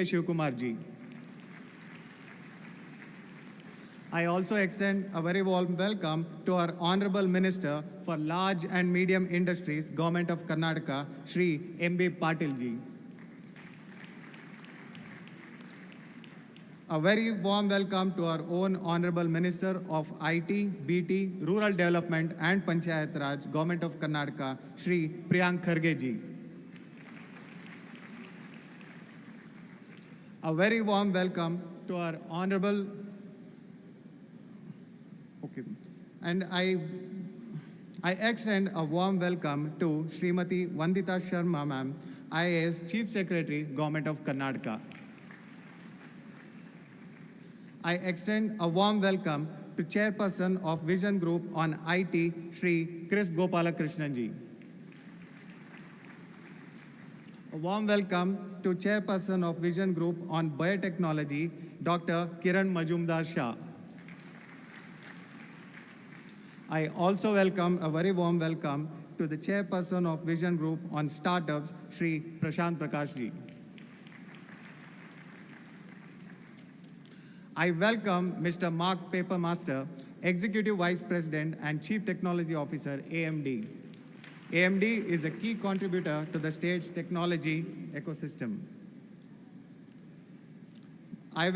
Shivkumar ji. I also extend a very warm welcome to our Honorable Minister for Large and Medium Industries, Government of Karnataka, Shri M.B. Patil ji. A very warm welcome to our own Honorable Minister of IT, BT, Rural Development and Panchayat Raj, Government of Karnataka, Shri Priyank Kharge ji. A very warm welcome to our Honorable, and I extend a warm welcome to Srimati Vandita Sharma ma'am, IAS Chief Secretary, Government of Karnataka. I extend a warm welcome to Chairperson of Vision Group on IT, Shri Chris Gopalakrishnan ji. A warm welcome to Chairperson of Vision Group on Biotechnology, Dr. Kiran Majumdar Shah. I also welcome a very warm welcome to the Chairperson of Vision Group on Startups, Shri Prashant Prakash ji. I welcome Mr. Mark Papermaster, Executive Vice President and Chief Technology Officer, AMD. AMD is a key contributor to the state's technology ecosystem. I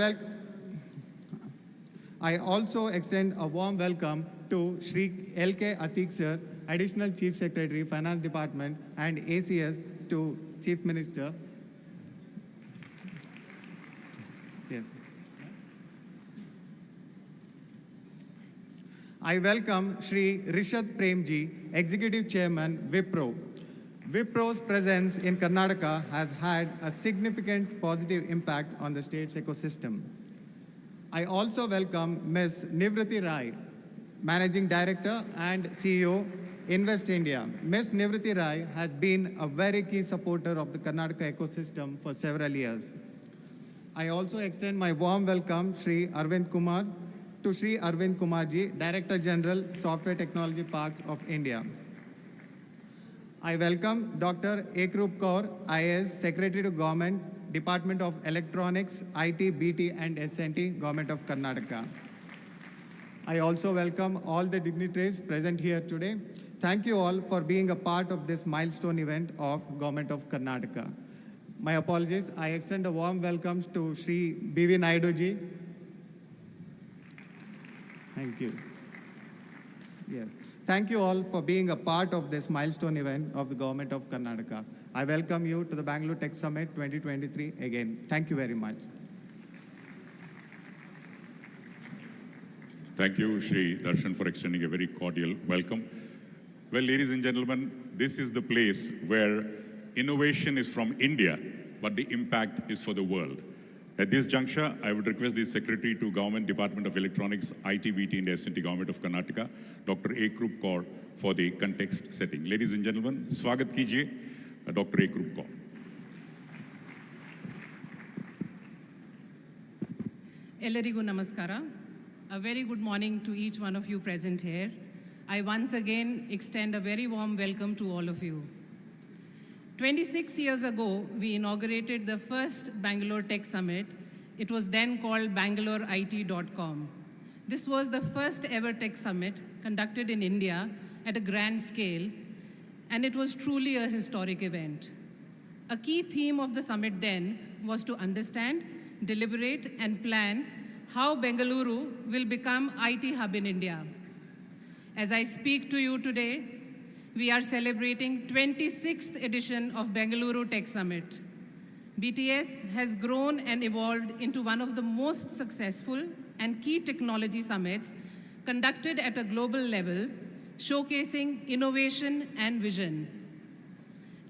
also extend a warm welcome to Shri L.K. Atiq sir, Additional Chief Secretary, Finance Department and ACS to Chief Minister. Yes. I welcome Shri Rishad Premji, Executive Chairman, Wipro. Wipro's presence in Karnataka has had a significant positive impact on the state's ecosystem. I also welcome Ms. Nivriti Rai, Managing Director and CEO, Invest India. Ms. Nivriti Rai has been a very key supporter of the Karnataka ecosystem for several years. I also extend my warm welcome to Shri Arvind Kumar ji, Director General, Software Technology Parks of India. I welcome Dr. Ekrup Kaur, IAS, Secretary to Government, Department of Electronics, IT, BT and SNT, Government of Karnataka. I also welcome all the dignitaries present here today. Thank you all for being a part of this milestone event of Government of Karnataka. My apologies. I extend a warm welcome to Shri B.V. Naidu ji. Thank you. Yes. Thank you all for being a part of this milestone event of the Government of Karnataka. I welcome you to the Bengaluru Tech Summit 2023 again. Thank you very much. Thank you, Shri Darshan, for extending a very cordial welcome. Well, ladies and gentlemen, this is the place where innovation is from India, but the impact is for the world. At this juncture, I would request the Secretary to Government Department of Electronics, IT, BT and SNT, Government of Karnataka, Dr. Ekrup Kaur, for the context setting. Ladies and gentlemen, swagat kijiye, Dr. Ekrup Kaur. Ellarigu namaskara. A very good morning to each one of you present here. I once again extend a very warm welcome to all of you. 26 years ago, we inaugurated the first Bangalore Tech Summit. It was then called Bangalore-IT.com. This was the first ever tech summit conducted in India at a grand scale, and it was truly a historic event. A key theme of the summit then was to understand, deliberate, and plan how Bengaluru will become IT hub in India. As I speak to you today, we are celebrating 26th edition of Bengaluru Tech Summit. BTS has grown and evolved into one of the most successful and key technology summits conducted at a global level, showcasing innovation and vision.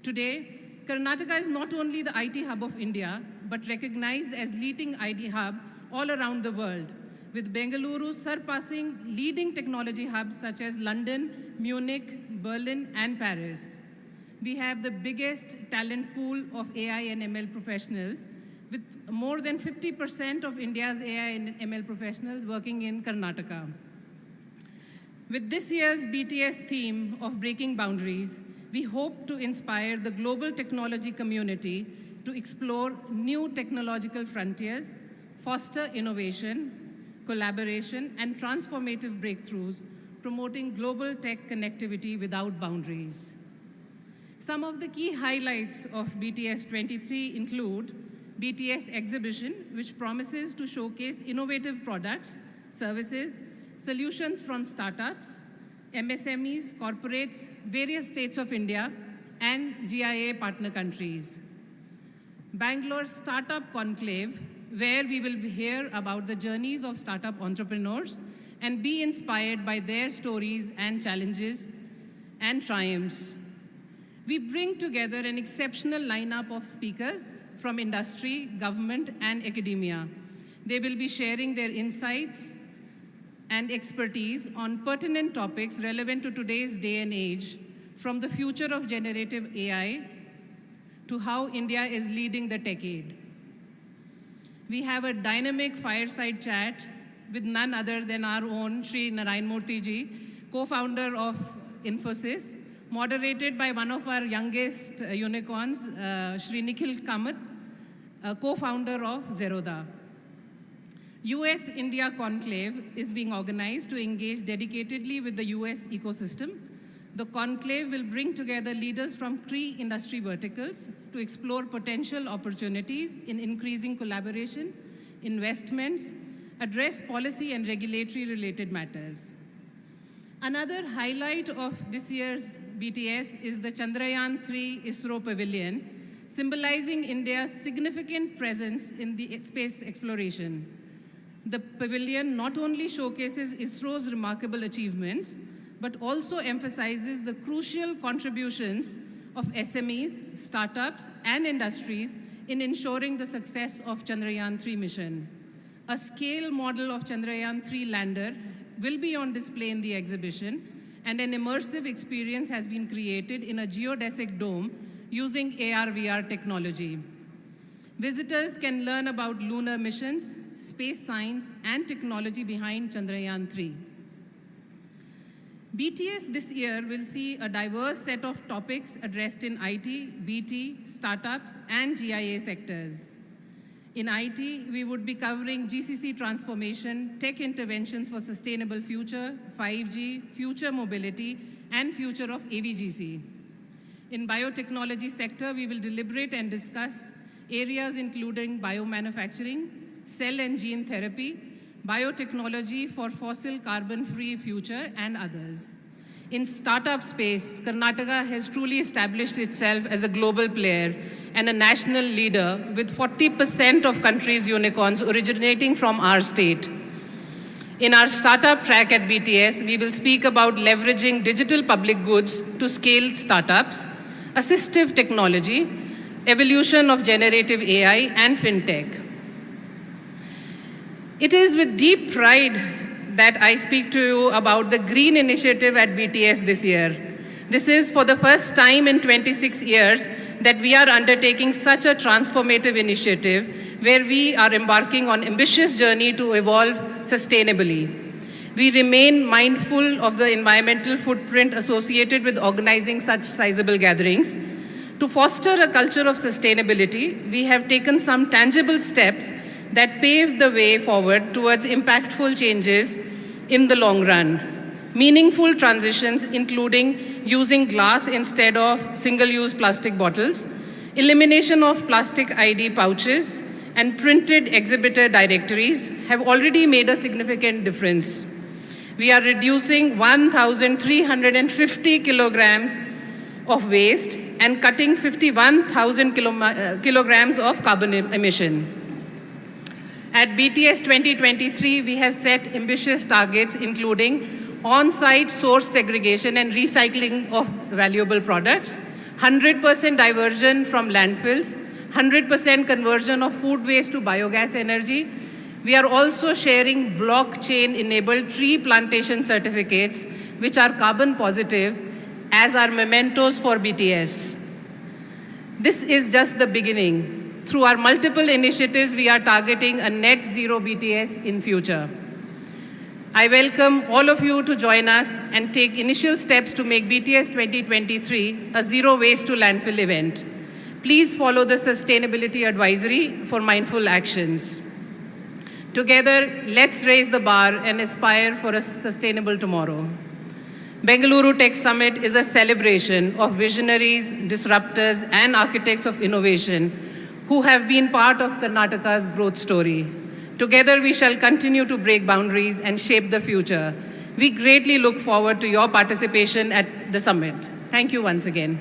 Today, Karnataka is not only the IT hub of India, but recognized as leading IT hub all around the world, with Bengaluru surpassing leading technology hubs such as London, Munich, Berlin, and Paris. We have the biggest talent pool of AI and ML professionals, with more than 50% of India's AI and ML professionals working in Karnataka. With this year's BTS theme of breaking boundaries, we hope to inspire the global technology community to explore new technological frontiers, foster innovation, collaboration, and transformative breakthroughs, promoting global tech connectivity without boundaries. Some of the key highlights of BTS 23 include BTS Exhibition, which promises to showcase innovative products, services, solutions from startups, MSMEs, corporates, various states of India, and GIA partner countries. Bangalore Startup Conclave, where we will hear about the journeys of startup entrepreneurs and be inspired by their stories and challenges and triumphs. We bring together an exceptional lineup of speakers from industry, government, and academia. They will be sharing their insights and expertise on pertinent topics relevant to today's day and age, from the future of generative AI to how India is leading the decade. We have a dynamic fireside chat with none other than our own Sri Narayan Murthy ji, co-founder of Infosys, moderated by one of our youngest unicorns, Sri Nikhil Kamath, co-founder of Zerodha. US-India Conclave is being organized to engage dedicatedly with the US ecosystem. The conclave will bring together leaders from key industry verticals to explore potential opportunities in increasing collaboration, investments, address policy and regulatory related matters. Another highlight of this year's BTS is the Chandrayaan-3 ISRO Pavilion, symbolizing India's significant presence in the space exploration. The pavilion not only showcases ISRO's remarkable achievements, but also emphasizes the crucial contributions of SMEs, startups, and industries in ensuring the success of Chandrayaan-3 mission. A scale model of Chandrayaan-3 lander will be on display in the exhibition, and an immersive experience has been created in a geodesic dome using AR/VR technology. Visitors can learn about lunar missions, space science, and technology behind Chandrayaan-3. BTS this year will see a diverse set of topics addressed in IT, BT, startups, and GIA sectors. In IT, we would be covering GCC transformation, tech interventions for sustainable future, 5G, future mobility, and future of AVGC. In biotechnology sector, we will deliberate and discuss areas including biomanufacturing, cell and gene therapy, biotechnology for fossil carbon-free future, and others. In startup space, Karnataka has truly established itself as a global player and a national leader, with 40% of country's unicorns originating from our state. In our startup track at BTS, we will speak about leveraging digital public goods to scale startups, assistive technology, evolution of generative AI, and fintech. It is with deep pride that I speak to you about the Green Initiative at BTS this year. This is for the first time in 26 years that we are undertaking such a transformative initiative where we are embarking on an ambitious journey to evolve sustainably. We remain mindful of the environmental footprint associated with organizing such sizable gatherings. To foster a culture of sustainability, we have taken some tangible steps that pave the way forward towards impactful changes in the long run. Meaningful transitions including using glass instead of single-use plastic bottles, elimination of plastic ID pouches, and printed exhibitor directories have already made a significant difference. We are reducing 1,350 kilograms of waste and cutting 51,000 kilograms of carbon emission. At BTS 2023, we have set ambitious targets including on-site source segregation and recycling of valuable products, 100% diversion from landfills, 100% conversion of food waste to biogas energy. We are also sharing blockchain-enabled tree plantation certificates, which are carbon positive, as our mementos for BTS. This is just the beginning. Through our multiple initiatives, we are targeting a net zero BTS in future. I welcome all of you to join us and take initial steps to make BTS 2023 a zero waste to landfill event. Please follow the Sustainability Advisory for mindful actions. Together, let's raise the bar and aspire for a sustainable tomorrow. Bengaluru Tech Summit is a celebration of visionaries, disruptors, and architects of innovation who have been part of Karnataka's growth story. Together, we shall continue to break boundaries and shape the future. We greatly look forward to your participation at the summit. Thank you once again.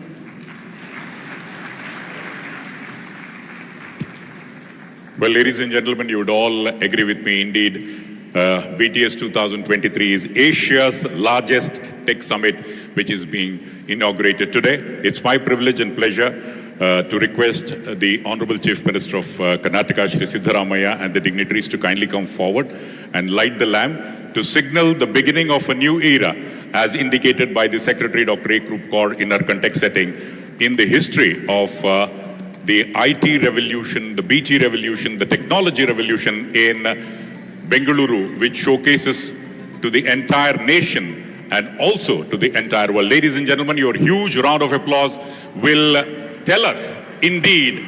Well, ladies and gentlemen, you would all agree with me indeed. BTS 2023 is Asia's largest tech summit, which is being inaugurated today. It's my privilege and pleasure to request the Honorable Chief Minister of Karnataka, Shri Siddaramaiah, and the dignitaries to kindly come forward and light the lamp to signal the beginning of a new era, as indicated by the Secretary, Dr. Ekrup Kaur, in her context setting, in the history of the IT revolution, the BT revolution, the technology revolution in Bengaluru, which showcases to the entire nation and also to the entire world. Ladies and gentlemen, your huge round of applause will tell us, indeed,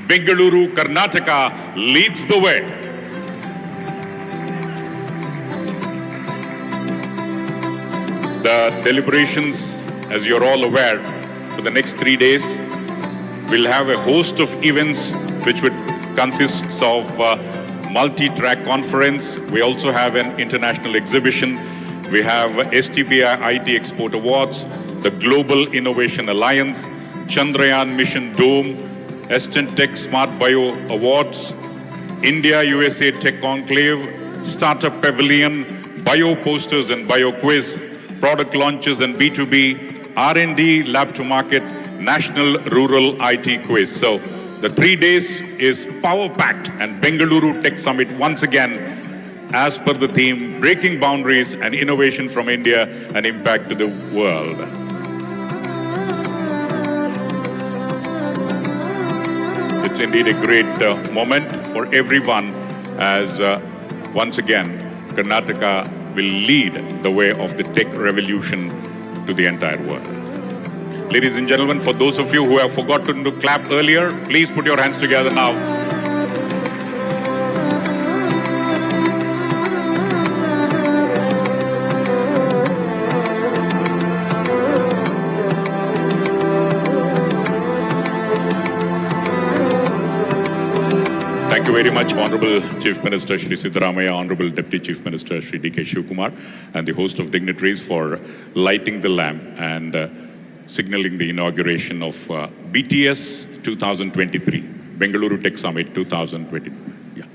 Bengaluru, Karnataka leads the way. The deliberations, as you're all aware, for the next 3 days, will have a host of events which would consist of multi-track conference. We also have an international exhibition. We have STPI IT Export Awards, the Global Innovation Alliance, Chandrayaan Mission Dome, Estent Tech Smart Bio Awards, India USA Tech Conclave, Startup Pavilion, Bio Posters and Bio Quiz, product launches and B2B, R&D Lab to Market, National Rural IT Quiz. So the 3 days is power-packed, and Bengaluru Tech Summit once again, as per the theme, breaking boundaries and innovation from India and impact to the world. It's indeed a great moment for everyone, as once again, Karnataka will lead the way of the tech revolution to the entire world. Ladies and gentlemen, for those of you who have forgotten to clap earlier, please put your hands together now. Thank you very much, Honorable Chief Minister Shri Siddaramaiah, Honorable Deputy Chief Minister Shri D.K. Shivkumar, and the host of dignitaries for lighting the lamp and signaling the inauguration of BTS 2023, Bengaluru Tech Summit 2023. Yeah.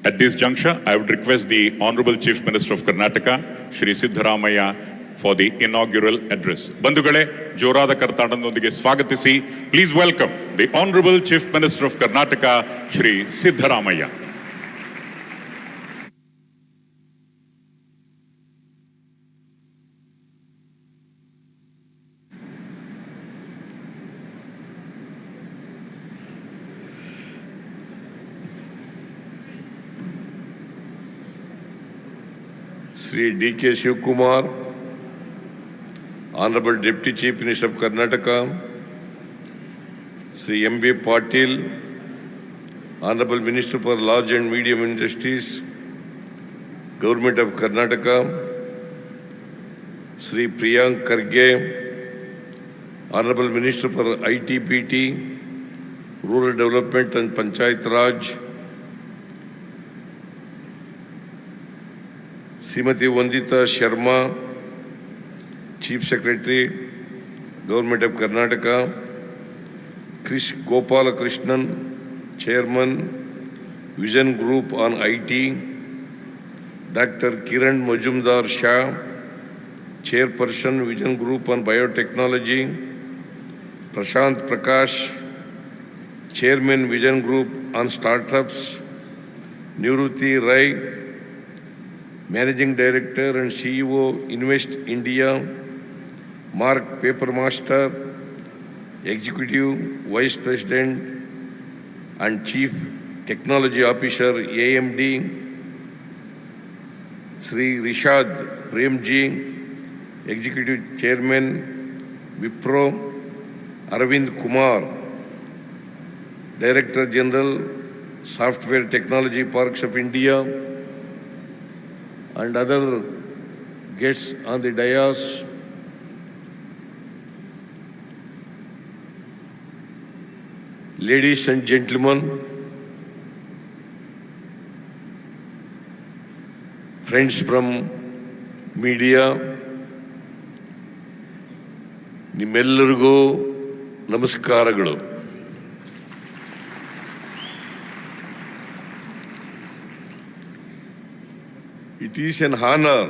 At this juncture, I would request the Honorable Chief Minister of Karnataka, Shri Siddaramaiah, for the inaugural address. Bandhugale, Jorada Kartadanondige swagatisi. Please welcome the Honorable Chief Minister of Karnataka, Shri Siddaramaiah. Sri D.K. Shivkumar, Honorable Deputy Chief Minister of Karnataka, Sri M.B. Patil, Honorable Minister for Large and Medium Industries, Government of Karnataka, Sri Priyank Kharge, Honorable Minister for ITPT, Rural Development and Panchayat Raj, Srimati Vandita Sharma, Chief Secretary, Government of Karnataka, Gopala Krishnan, Chairman, Vision Group on IT, Dr. Kiran Majumdar Shah, Chairperson, Vision Group on Biotechnology, Prashant Prakash, Chairman, Vision Group on Startups, Niruti Rai, Managing Director and CEO, Invest India, Mark Papermaster, Executive Vice President and Chief Technology Officer, AMD, Sri Rishad Premji, Executive Chairman, Wipro, Arvind Kumar, Director General, Software Technology Parks of India, and other guests on the dais. Ladies and gentlemen, friends from media, ನಿಮ್ಮೆಲ್ಲರಿಗೂ ನಮಸ್ಕಾರಗಳು. It is an honor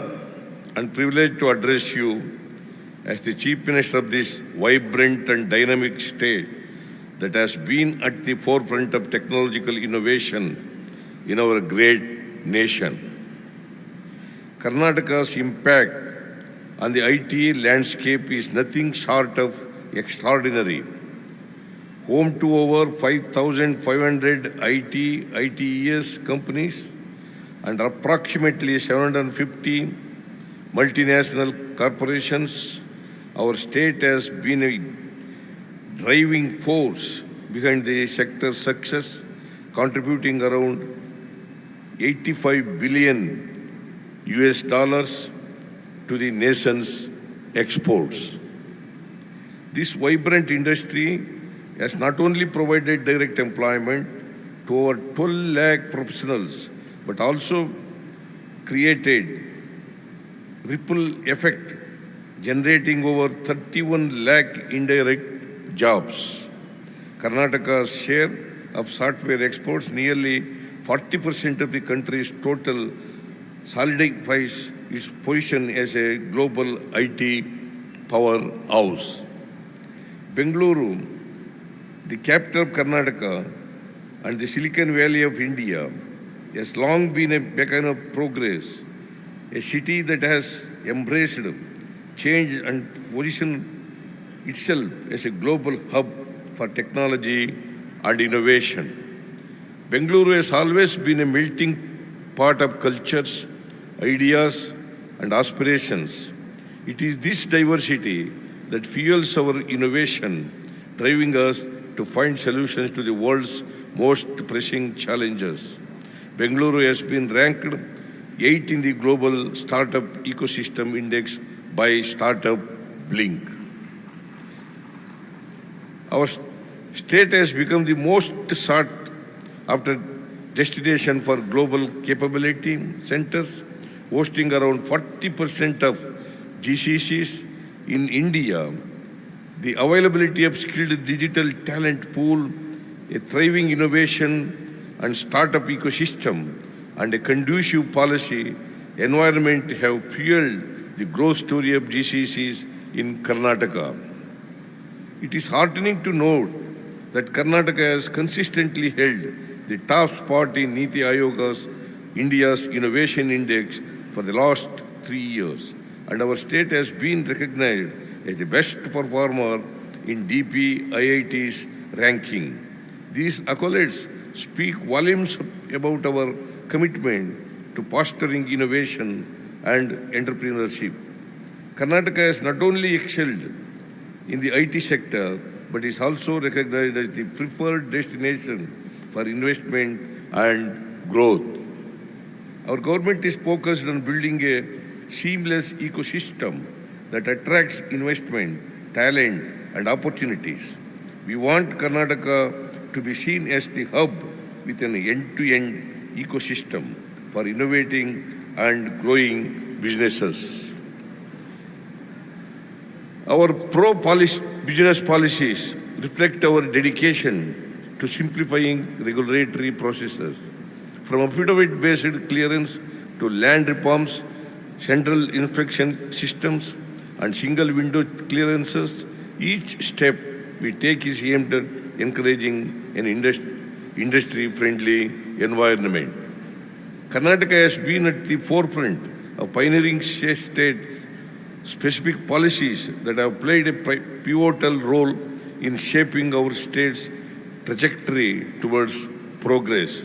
and privilege to address you as the Chief Minister of this vibrant and dynamic state that has been at the forefront of technological innovation in our great nation. Karnataka's impact on the IT landscape is nothing short of extraordinary. Home to over 5,500 ITES companies and approximately 750 multinational corporations, our state has been a driving force behind the sector's success, contributing around $85 billion to the nation's exports. This vibrant industry has not only provided direct employment to over 12 lakh professionals, but also created ripple effect, generating over 31 lakh indirect jobs. Karnataka's share of software exports, nearly 40% of the country's total, solidifies its position as a global IT powerhouse. Bengaluru, the capital of Karnataka and the Silicon Valley of India, has long been a beacon of progress, a city that has embraced change and positioned itself as a global hub for technology and innovation. Bengaluru has always been a melting pot of cultures, ideas, and aspirations. It is this diversity that fuels our innovation, driving us to find solutions to the world's most pressing challenges. Bengaluru has been ranked 8th in the Global Startup Ecosystem Index by Startup Blink. Our state has become the most sought after destination for global capability centers, hosting around 40% of GCCs in India. The availability of skilled digital talent pool, a thriving innovation and startup ecosystem, and a conducive policy environment have fueled the growth story of GCCs in Karnataka. It is heartening to note that Karnataka has consistently held the top spot in Niti Ayoga's India's Innovation Index for the last 3 years, and our state has been recognized as the best performer in DP IIT's ranking. These accolades speak volumes about our commitment to fostering innovation and entrepreneurship. Karnataka has not only excelled in the IT sector, but is also recognized as the preferred destination for investment and growth. Our government is focused on building a seamless ecosystem that attracts investment, talent, and opportunities. We want Karnataka to be seen as the hub with an end-to-end ecosystem for innovating and growing businesses. Our business policies reflect our dedication to simplifying regulatory processes. From affidavit-based clearance to land reforms, central inspection systems, and single window clearances, each step we take is aimed at encouraging an industry-friendly environment. Karnataka has been at the forefront of pioneering state-specific policies that have played a pivotal role in shaping our state's trajectory towards progress.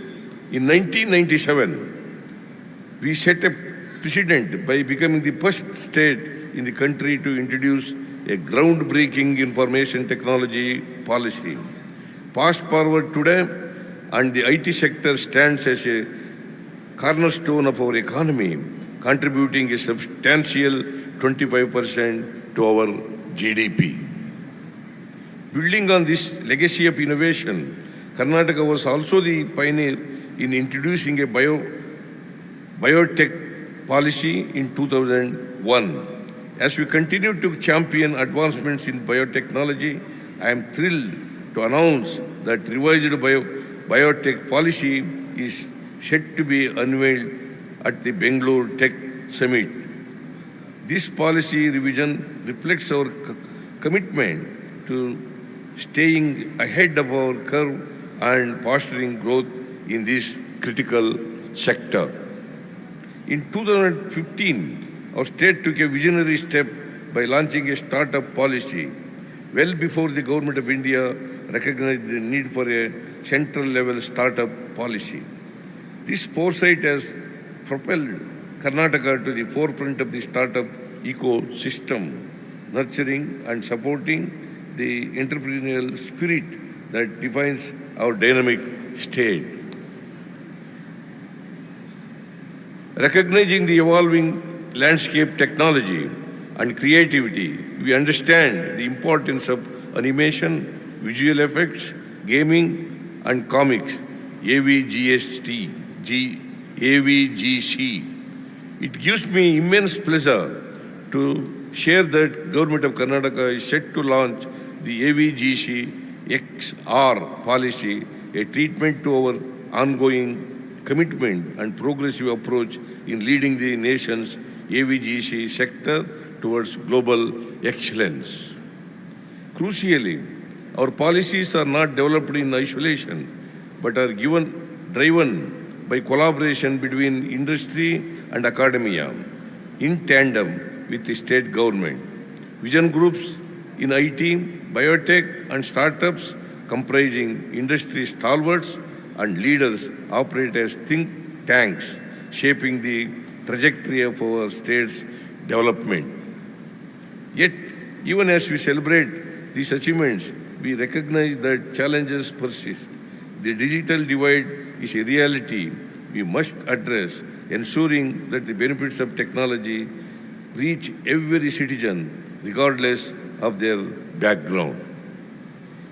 In 1997, we set a precedent by becoming the first state in the country to introduce a groundbreaking information technology policy. Fast forward today, and the IT sector stands as a cornerstone of our economy, contributing a substantial 25% to our GDP. Building on this legacy of innovation, Karnataka was also the pioneer in introducing a biotech policy in 2001. As we continue to champion advancements in biotechnology, I am thrilled to announce that revised biotech policy is set to be unveiled at the Bengaluru Tech Summit. This policy revision reflects our commitment to staying ahead of our curve and fostering growth in this critical sector. In 2015, our state took a visionary step by launching a startup policy well before the Government of India recognized the need for a central-level startup policy. This foresight has propelled Karnataka to the forefront of the startup ecosystem, nurturing and supporting the entrepreneurial spirit that defines our dynamic state. Recognizing the evolving landscape technology and creativity, we understand the importance of animation, visual effects, gaming, and comics, AVGC. It gives me immense pleasure to share that Government of Karnataka is set to launch the AVGC XR policy, a treatment to our ongoing commitment and progressive approach in leading the nation's AVGC sector towards global excellence. Crucially, our policies are not developed in isolation, but are driven by collaboration between industry and academia, in tandem with the state government. Vision groups in IT, biotech, and startups comprising industry stalwarts and leaders operate as think tanks, shaping the trajectory of our state's development. Yet, even as we celebrate these achievements, we recognize that challenges persist. The digital divide is a reality we must address, ensuring that the benefits of technology reach every citizen regardless of their background.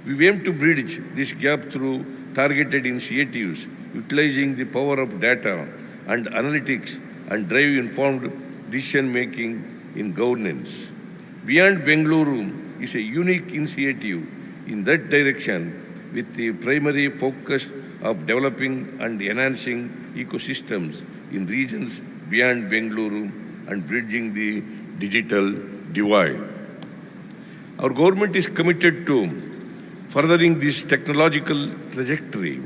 We aim to bridge this gap through targeted initiatives, utilizing the power of data and analytics and drive informed decision-making in governance. Beyond Bengaluru is a unique initiative in that direction, with the primary focus of developing and enhancing ecosystems in regions beyond Bengaluru and bridging the digital divide. Our government is committed to furthering this technological trajectory.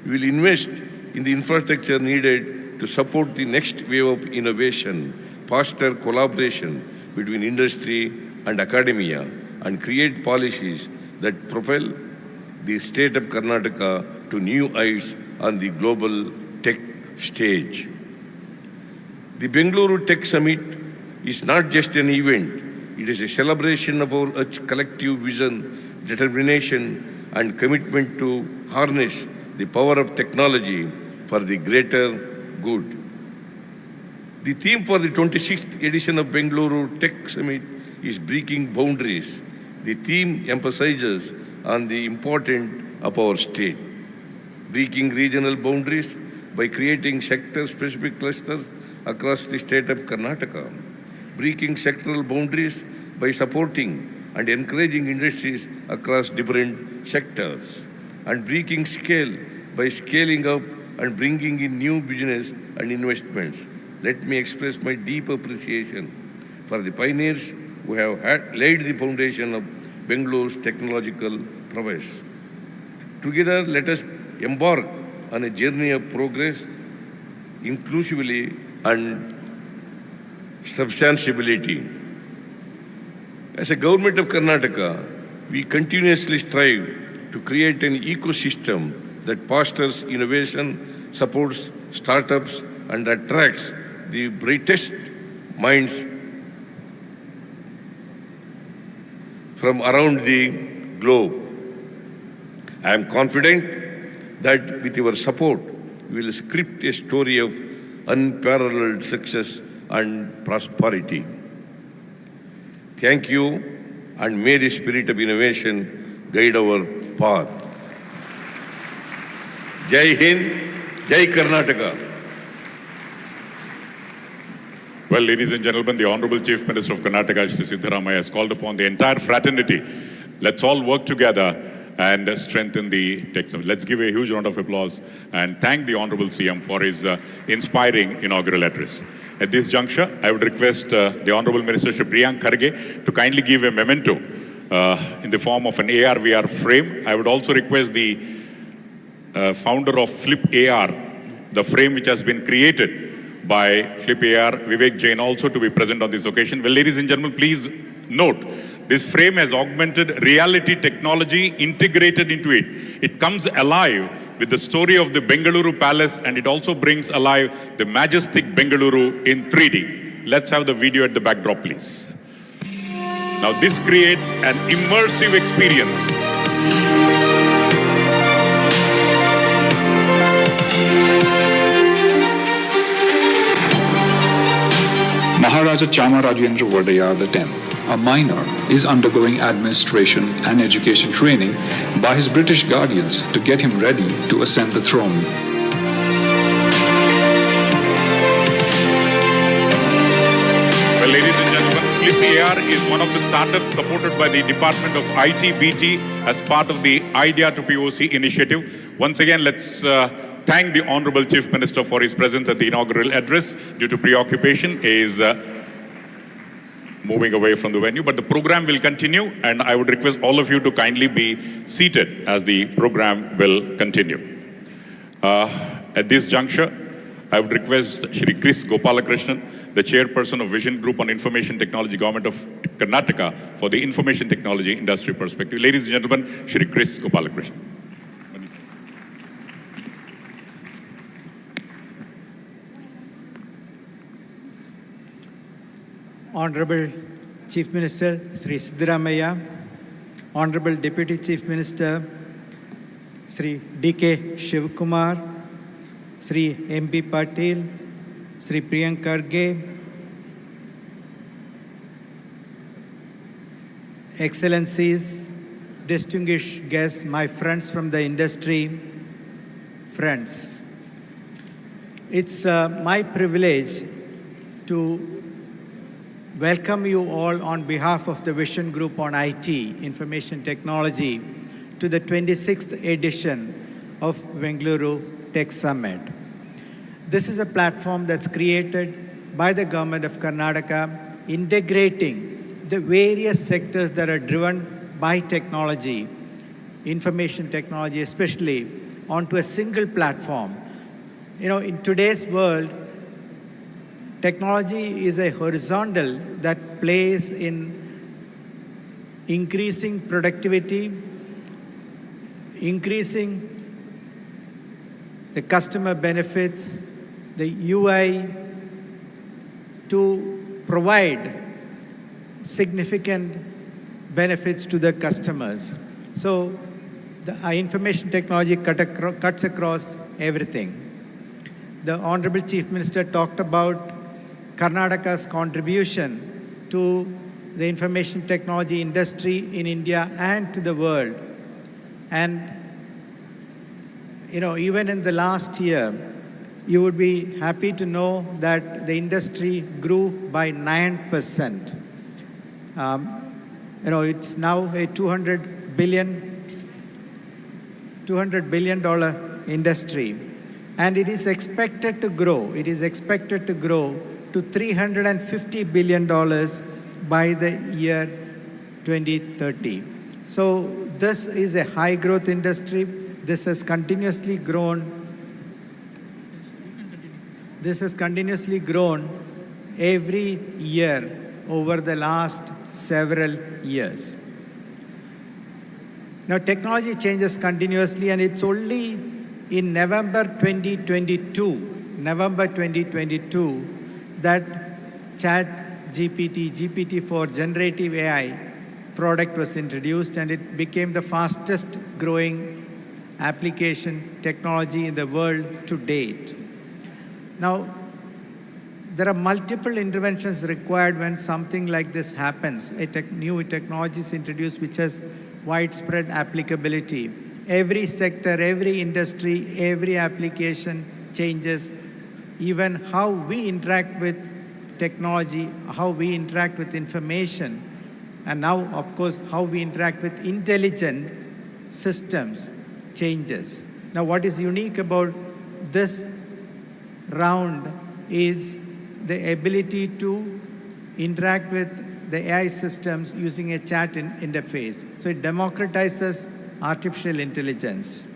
We will invest in the infrastructure needed to support the next wave of innovation, foster collaboration between industry and academia, and create policies that propel the state of Karnataka to new heights on the global tech stage. The Bengaluru Tech Summit is not just an event, it is a celebration of our collective vision, determination, and commitment to harness the power of technology for the greater good. The theme for the 26th edition of Bengaluru Tech Summit is Breaking Boundaries. The theme emphasizes on the importance of our state, breaking regional boundaries by creating sector-specific clusters across the state of Karnataka, breaking sectoral boundaries by supporting and encouraging industries across different sectors, and breaking scale by scaling up and bringing in new business and investments. Let me express my deep appreciation for the pioneers who have laid the foundation of Bengaluru's technological prowess. Together, let us embark on a journey of progress, inclusively and substantiability. As a government of Karnataka, we continuously strive to create an ecosystem that fosters innovation, supports startups, and attracts the brightest minds from around the globe. I am confident that with your support, we will script a story of unparalleled success and prosperity. Thank you, and may the spirit of innovation guide our path. Jai Hind, Jai Karnataka. Well, ladies and gentlemen, the Honorable Chief Minister of Karnataka, Shri Siddaramaiah, has called upon the entire fraternity. Let's all work together and strengthen the tech summit. Let's give a huge round of applause and thank the Honorable CM for his inspiring inaugural address. At this juncture, I would request the Honorable Minister Shri Priyank Kharge to kindly give a memento in the form of an AR/VR frame. I would also request the founder of Flip AR, the frame which has been created by Flip AR, Vivek Jain, also to be present on this occasion. Well, ladies and gentlemen, please note, this frame has augmented reality technology integrated into it. It comes alive with the story of the Bengaluru Palace, and it also brings alive the majestic Bengaluru in 3D. Let's have the video at the backdrop, please. Now, this creates an immersive experience. Maharaja Chamarajendra Vodayar X, a minor, is undergoing administration and education training by his British guardians to get him ready to ascend the throne. Well, ladies and gentlemen, Flip AR is one of the startups supported by the Department of IT/BT as part of the Idea to POC initiative. Once again, let's thank the Honorable Chief Minister for his presence at the inaugural address. Due to preoccupation, he is moving away from the venue, but the program will continue, and I would request all of you to kindly be seated as the program will continue. At this juncture, I would request Shri Chris Gopalakrishnan, the chairperson of Vision Group on Information Technology, Government of Karnataka, for the information technology industry perspective. Ladies and gentlemen, Shri Chris Gopalakrishnan. Honorable Chief Minister Sri Siddaramaiah, Honorable Deputy Chief Minister Sri D.K. Shivakumar, Sri M.B. Patil, Sri Priyank Kharge, Excellencies, distinguished guests, my friends from the industry, friends. It's my privilege to welcome you all on behalf of the Vision Group on IT, Information Technology, to the 26th edition of Bengaluru Tech Summit. This is a platform that's created by the government of Karnataka, integrating the various sectors that are driven by technology, information technology especially, onto a single platform. You know, in today's world, technology is a horizontal that plays in increasing productivity, increasing the customer benefits, the UI, to provide significant benefits to the customers. So the information technology cuts across everything. The Honorable Chief Minister talked about Karnataka's contribution to the information technology industry in India and to the world. And, you know, even in the last year, you would be happy to know that the industry grew by 9%. You know, it's now a $200 billion industry. And it is expected to grow. It is expected to grow to $350 billion by the year 2030. So this is a high growth industry. This has continuously grown. This has continuously grown every year over the last several years. Now technology changes continuously, and it's only in November 2022, that GPT-4 generative AI product was introduced, and it became the fastest growing application technology in the world to date. Now, there are multiple interventions required when something like this happens. New technology is introduced which has widespread applicability. Every sector, every industry, every application changes. Even how we interact with technology, how we interact with information, and now, of course, how we interact with intelligent systems changes. Now, what is unique about this round is the ability to interact with the AI systems using a chat interface. So it democratizes artificial intelligence.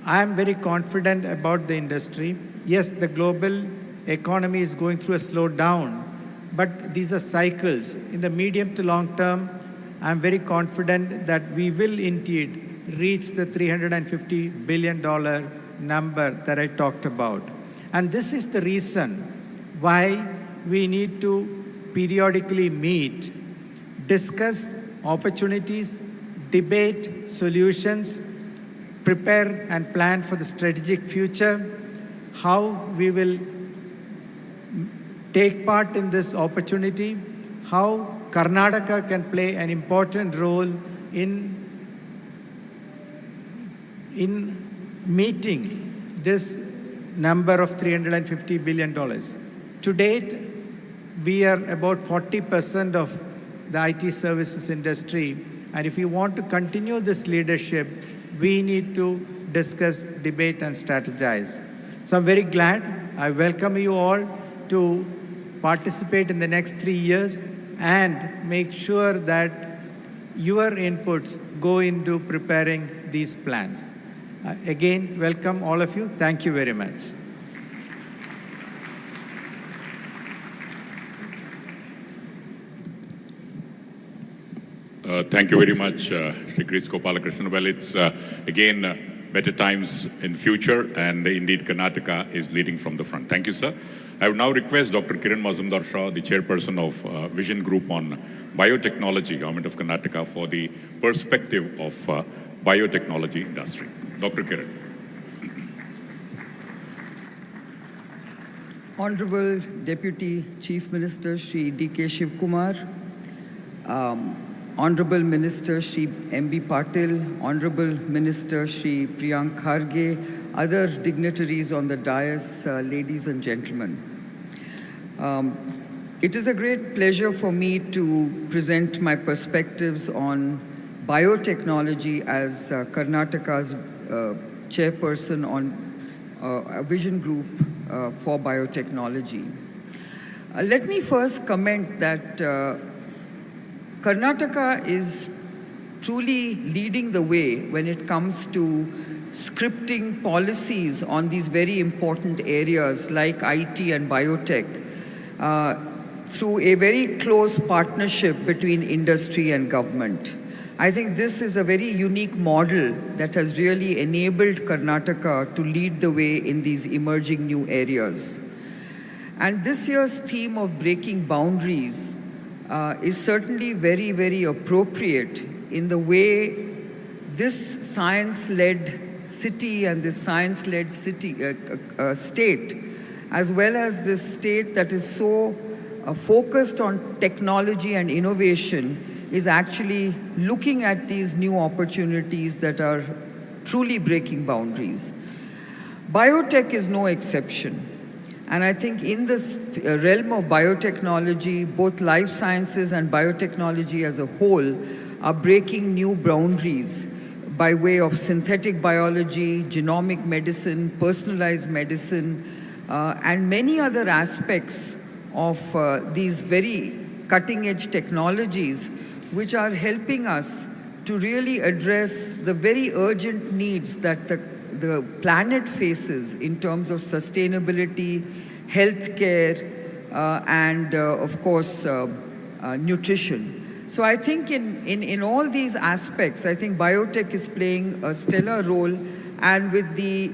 I am very confident about the industry. Yes, the global economy is going through a slowdown, but these are cycles. In the medium to long term, I am very confident that we will indeed reach the $350 billion number that I talked about. And this is the reason why we need to periodically meet, discuss opportunities, debate solutions, prepare and plan for the strategic future, how we will take part in this opportunity, how Karnataka can play an important role in meeting this number of $350 billion. To date, we are about 40% of the IT services industry, and if we want to continue this leadership, we need to discuss, debate, and strategize. So I'm very glad. I welcome you all to participate in the next 3 years and make sure that your inputs go into preparing these plans. Again, welcome all of you. Thank you very much. Thank you very much, Shri Chris Gopalakrishnan. Well, it's again better times in future, and indeed Karnataka is leading from the front. Thank you, sir. I would now request Dr. Kiran Mazumdar Shah, the chairperson of Vision Group on Biotechnology, Government of Karnataka, for the perspective of biotechnology industry. Dr. Kiran. Honorable Deputy Chief Minister Shri D.K. Shivkumar, Honorable Minister Shri M.B. Patil, Honorable Minister Shri Priyank Kharge, other dignitaries on the dais, ladies and gentlemen. It is a great pleasure for me to present my perspectives on biotechnology as Karnataka's chairperson on a Vision Group for biotechnology. Let me first comment that Karnataka is truly leading the way when it comes to scripting policies on these very important areas like IT and biotech through a very close partnership between industry and government. I think this is a very unique model that has really enabled Karnataka to lead the way in these emerging new areas. And this year's theme of breaking boundaries is certainly very, very appropriate in the way this science-led city and this science-led state, as well as this state that is so focused on technology and innovation, is actually looking at these new opportunities that are truly breaking boundaries. Biotech is no exception. And I think in this realm of biotechnology, both life sciences and biotechnology as a whole are breaking new boundaries by way of synthetic biology, genomic medicine, personalized medicine, and many other aspects of these very cutting-edge technologies which are helping us to really address the very urgent needs that the planet faces in terms of sustainability, healthcare, and of course, nutrition. So I think in all these aspects, I think biotech is playing a stellar role, And with the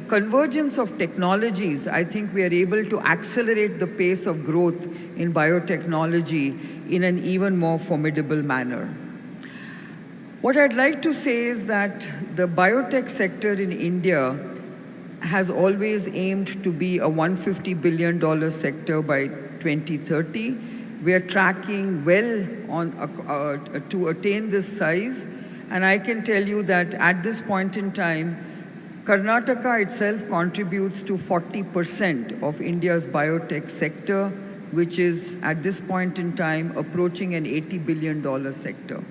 convergence of technologies, I think we are able to accelerate the pace of growth in biotechnology in an even more formidable manner. What I'd like to say is that the biotech sector in India has always aimed to be a $150 billion sector by 2030. We are tracking well on to attain this size. And I can tell you that at this point in time, Karnataka itself contributes to 40% of India's biotech sector, which is at this point in time approaching an $80 billion sector.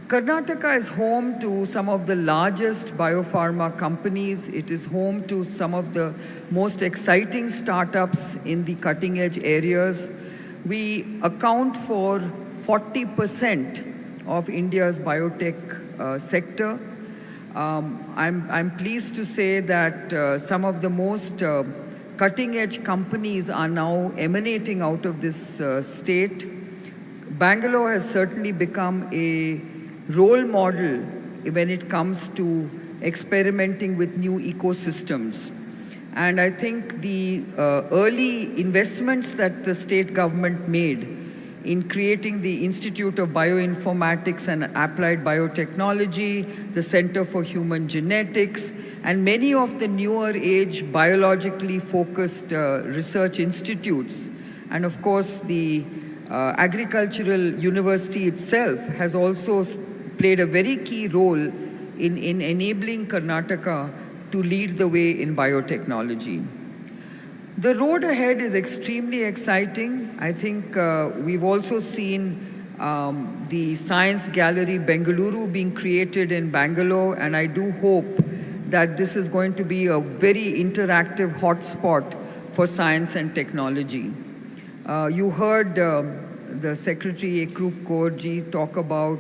Karnataka is home to some of the largest biopharma companies. It is home to some of the most exciting startups in the cutting edge areas. We account for 40% of India's biotech sector. I'm pleased to say that some of the most cutting edge companies are now emanating out of this state. Bangalore has certainly become a role model when it comes to experimenting with new ecosystems. And I think the early investments that the state government made in creating the Institute of Bioinformatics and Applied Biotechnology, the Center for Human Genetics, and many of the newer age biologically focused research institutes. And of course, the Agricultural University itself has also played a very key role in enabling Karnataka to lead the way in biotechnology. The road ahead is extremely exciting. I think we've also seen the Science Gallery Bengaluru being created in Bangalore, and I do hope that this is going to be a very interactive hotspot for science and technology. You heard the Secretary Ekrup Kaurji talk about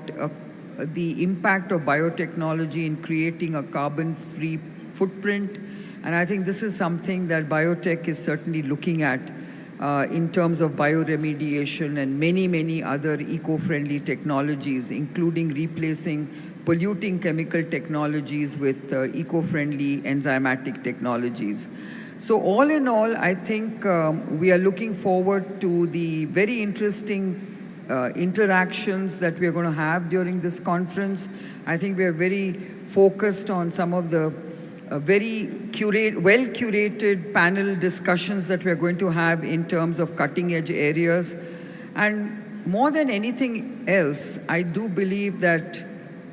the impact of biotechnology in creating a carbon-free footprint. And I think this is something that biotech is certainly looking at in terms of bioremediation and many, many other eco-friendly technologies, including replacing polluting chemical technologies with eco-friendly enzymatic technologies. So all in all, I think we are looking forward to the very interesting interactions that we are going to have during this conference. I think we are very focused on some of the very well-curated panel discussions that we are going to have in terms of cutting-edge areas. And more than anything else, I do believe that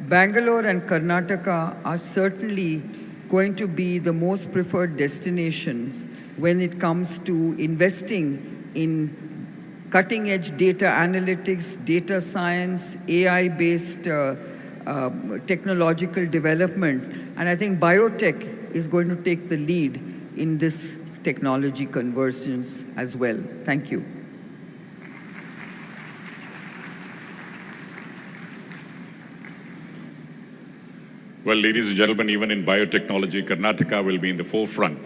Bangalore and Karnataka are certainly going to be the most preferred destinations when it comes to investing in cutting-edge data analytics, data science, AI-based technological development. And I think biotech is going to take the lead in this technology convergence as well. Thank you. Well, ladies and gentlemen, even in biotechnology, Karnataka will be in the forefront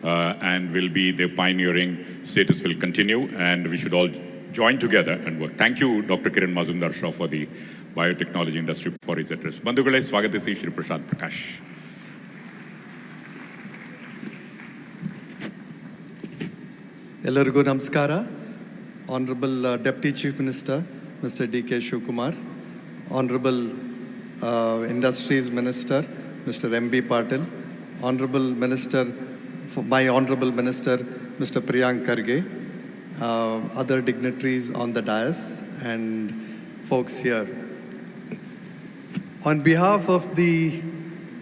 and will be the pioneering status will continue, and we should all join together and work. Thank you, Dr. Kiran Mazumdar Shah, for the biotechnology industry for his address. Bandhugale, swagatisi Shri Prashant Prakash. ಎಲ್ಲರಿಗೂ ನಮಸ್ಕಾರ. Honorable Deputy Chief Minister, Mr. D.K. Shivkumar, Honorable Industries Minister, Mr. M.B. Patil, Honorable Minister, my Honorable Minister, Mr. Priyank Kharge, other dignitaries on the dais and folks here. On behalf of the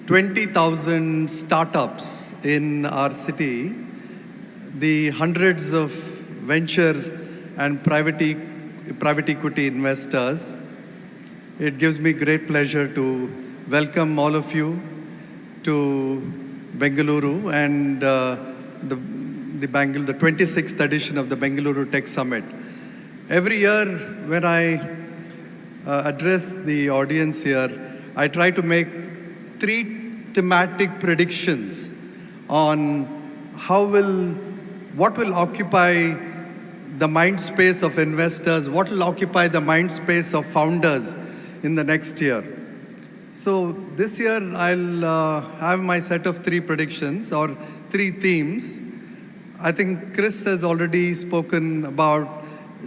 20,000 startups in our city, the hundreds of venture and private equity investors, it gives me great pleasure to welcome all of you to Bengaluru and the 26th edition of the Bengaluru Tech Summit. Every year when I address the audience here, I try to make 3 thematic predictions on what will occupy the mind space of investors, what will occupy the mind space of founders in the next year. So this year I'll have my set of 3 predictions or 3 themes. I think Chris has already spoken about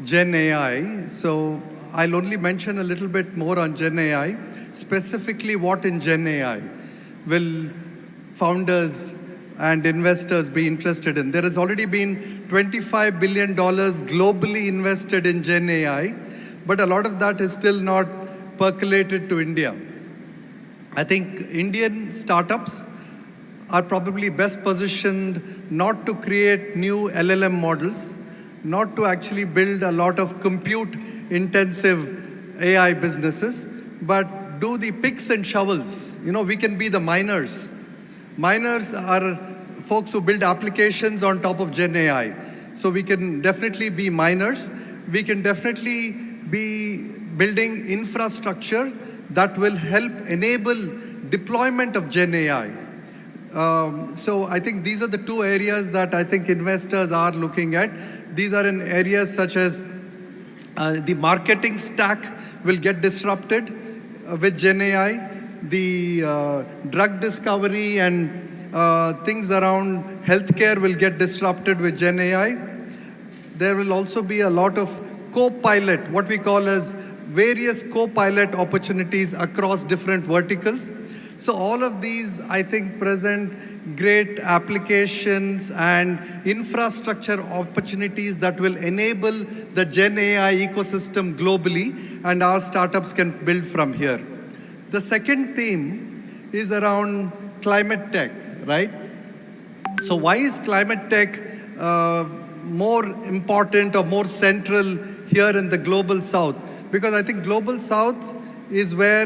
Gen AI, so I'll only mention a little bit more on Gen AI, specifically what in Gen AI will founders and investors be interested in. There has already been $25 billion globally invested in Gen AI, but a lot of that is still not percolated to India. I think Indian startups are probably best positioned not to create new LLM models, not to actually build a lot of compute-intensive AI businesses, but do the picks and shovels. You know, we can be the miners. Miners are folks who build applications on top of Gen AI. So we can definitely be miners. We can definitely be building infrastructure that will help enable deployment of Gen AI. So I think these are the 2 areas that I think investors are looking at. These are in areas such as the marketing stack will get disrupted with Gen AI. The drug discovery and things around healthcare will get disrupted with Gen AI. There will also be a lot of co-pilot, what we call as various co-pilot opportunities across different verticals. So all of these, I think, present great applications and infrastructure opportunities that will enable the Gen AI ecosystem globally, and our startups can build from here. The second theme is around climate tech, right? So why is climate tech more important or more central here in the global south? Because I think global south is where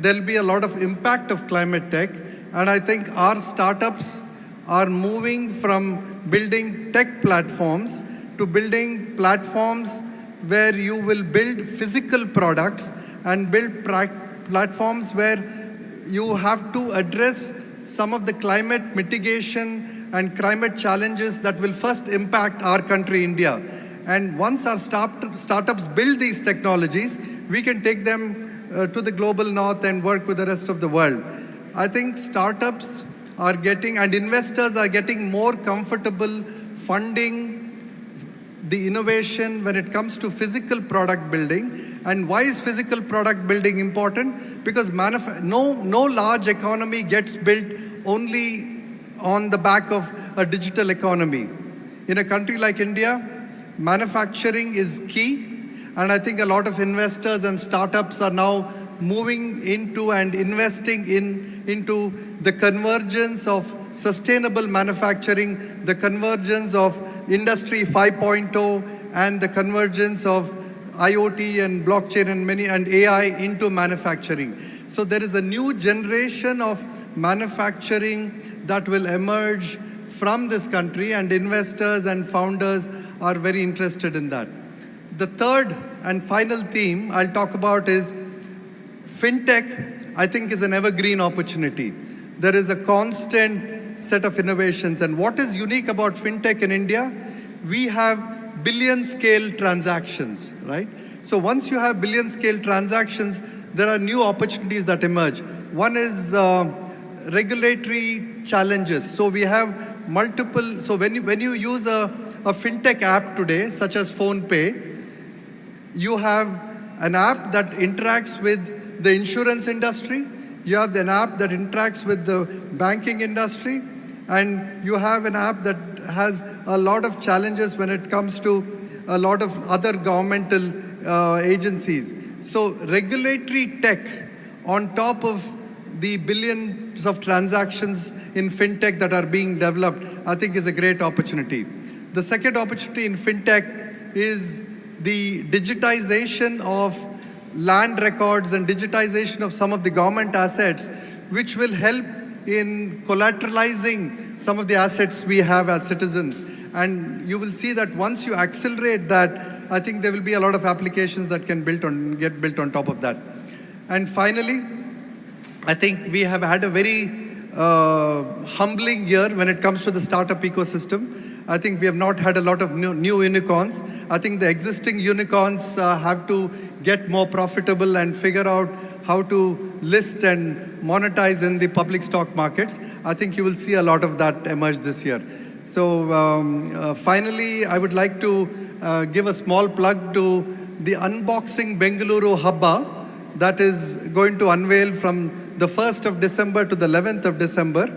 there'll be a lot of impact of climate tech. And I think our startups are moving from building tech platforms to building platforms where you will build physical products and build platforms where you have to address some of the climate mitigation and climate challenges that will first impact our country, India. And once our startups build these technologies, we can take them to the global north and work with the rest of the world. I think startups are getting, and investors are getting more comfortable funding the innovation when it comes to physical product building. And why is physical product building important? Because no large economy gets built only on the back of a digital economy. In a country like India, manufacturing is key. And I think a lot of investors and startups are now moving into and investing into the convergence of sustainable manufacturing, the convergence of Industry 5.0, and the convergence of IoT and blockchain and AI into manufacturing. So there is a new generation of manufacturing that will emerge from this country, and investors and founders are very interested in that. The third and final theme I'll talk about is fintech, I think, is an evergreen opportunity. There is a constant set of innovations. And what is unique about fintech in India? We have billion-scale transactions, right? So once you have billion-scale transactions, there are new opportunities that emerge. One is regulatory challenges. So we have multiple, so when you use a fintech app today, such as PhonePe, you have an app that interacts with the insurance industry, you have an app that interacts with the banking industry, and you have an app that has a lot of challenges when it comes to a lot of other governmental agencies. So regulatory tech on top of the billions of transactions in fintech that are being developed, I think is a great opportunity. The second opportunity in fintech is the digitization of land records and digitization of some of the government assets, which will help in collateralizing some of the assets we have as citizens. And you will see that once you accelerate that, I think there will be a lot of applications that can get built on top of that. And finally, I think we have had a very humbling year when it comes to the startup ecosystem. I think we have not had a lot of new unicorns. I think the existing unicorns have to get more profitable and figure out how to list and monetize in the public stock markets. I think you will see a lot of that emerge this year. So finally, I would like to give a small plug to the Unboxing Bengaluru Hubba that is going to unveil from the 1st of December to the 11th of December.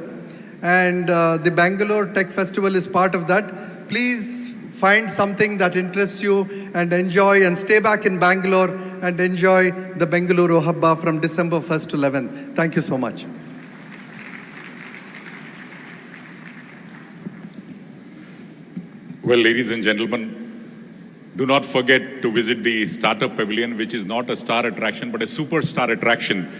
And the Bangalore Tech Festival is part of that. Please find something that interests you and enjoy, and stay back in Bangalore and enjoy the Bengaluru Hubba from December 1st to 11th. Thank you so much. Well, ladies and gentlemen, do not forget to visit the Startup Pavilion, which is not a star attraction, but a superstar attraction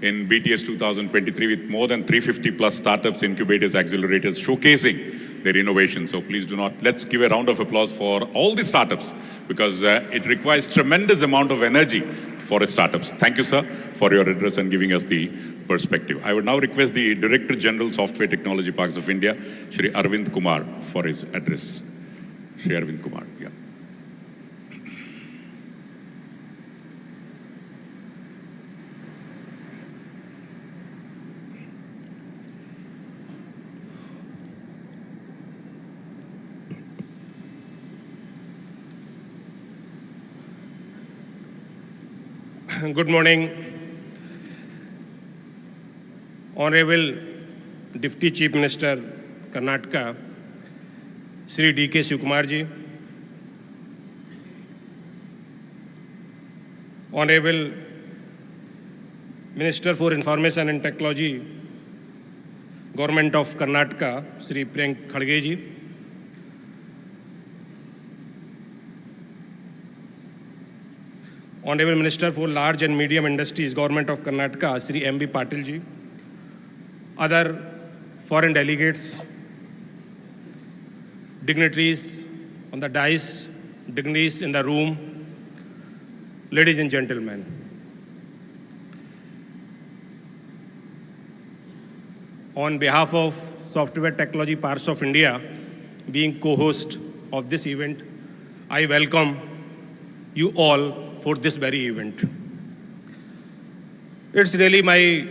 in BTS 2023 with more than 350 plus startups, incubators, accelerators showcasing their innovation. So please do not, let's give a round of applause for all the startups because it requires tremendous amount of energy for startups. Thank you, sir, for your address and giving us the perspective. I would now request the Director General, Software Technology Parks of India, Shri Arvind Kumar, for his address. Shri Arvind Kumar, yeah. Good morning, Honorable Deputy Chief Minister, Karnataka, Sri D.K. Shivakumar ji, Honorable Minister for Information and Technology, Government of Karnataka, Sri Priyank Khadge ji, Honorable Minister for Large and Medium Industries, Government of Karnataka, Sri M.B. Patil ji, other foreign delegates, dignitaries on the dais, dignitaries in the room, ladies and gentlemen. On behalf of Software Technology Parks of India, being co-host of this event, I welcome you all for this very event. It's really my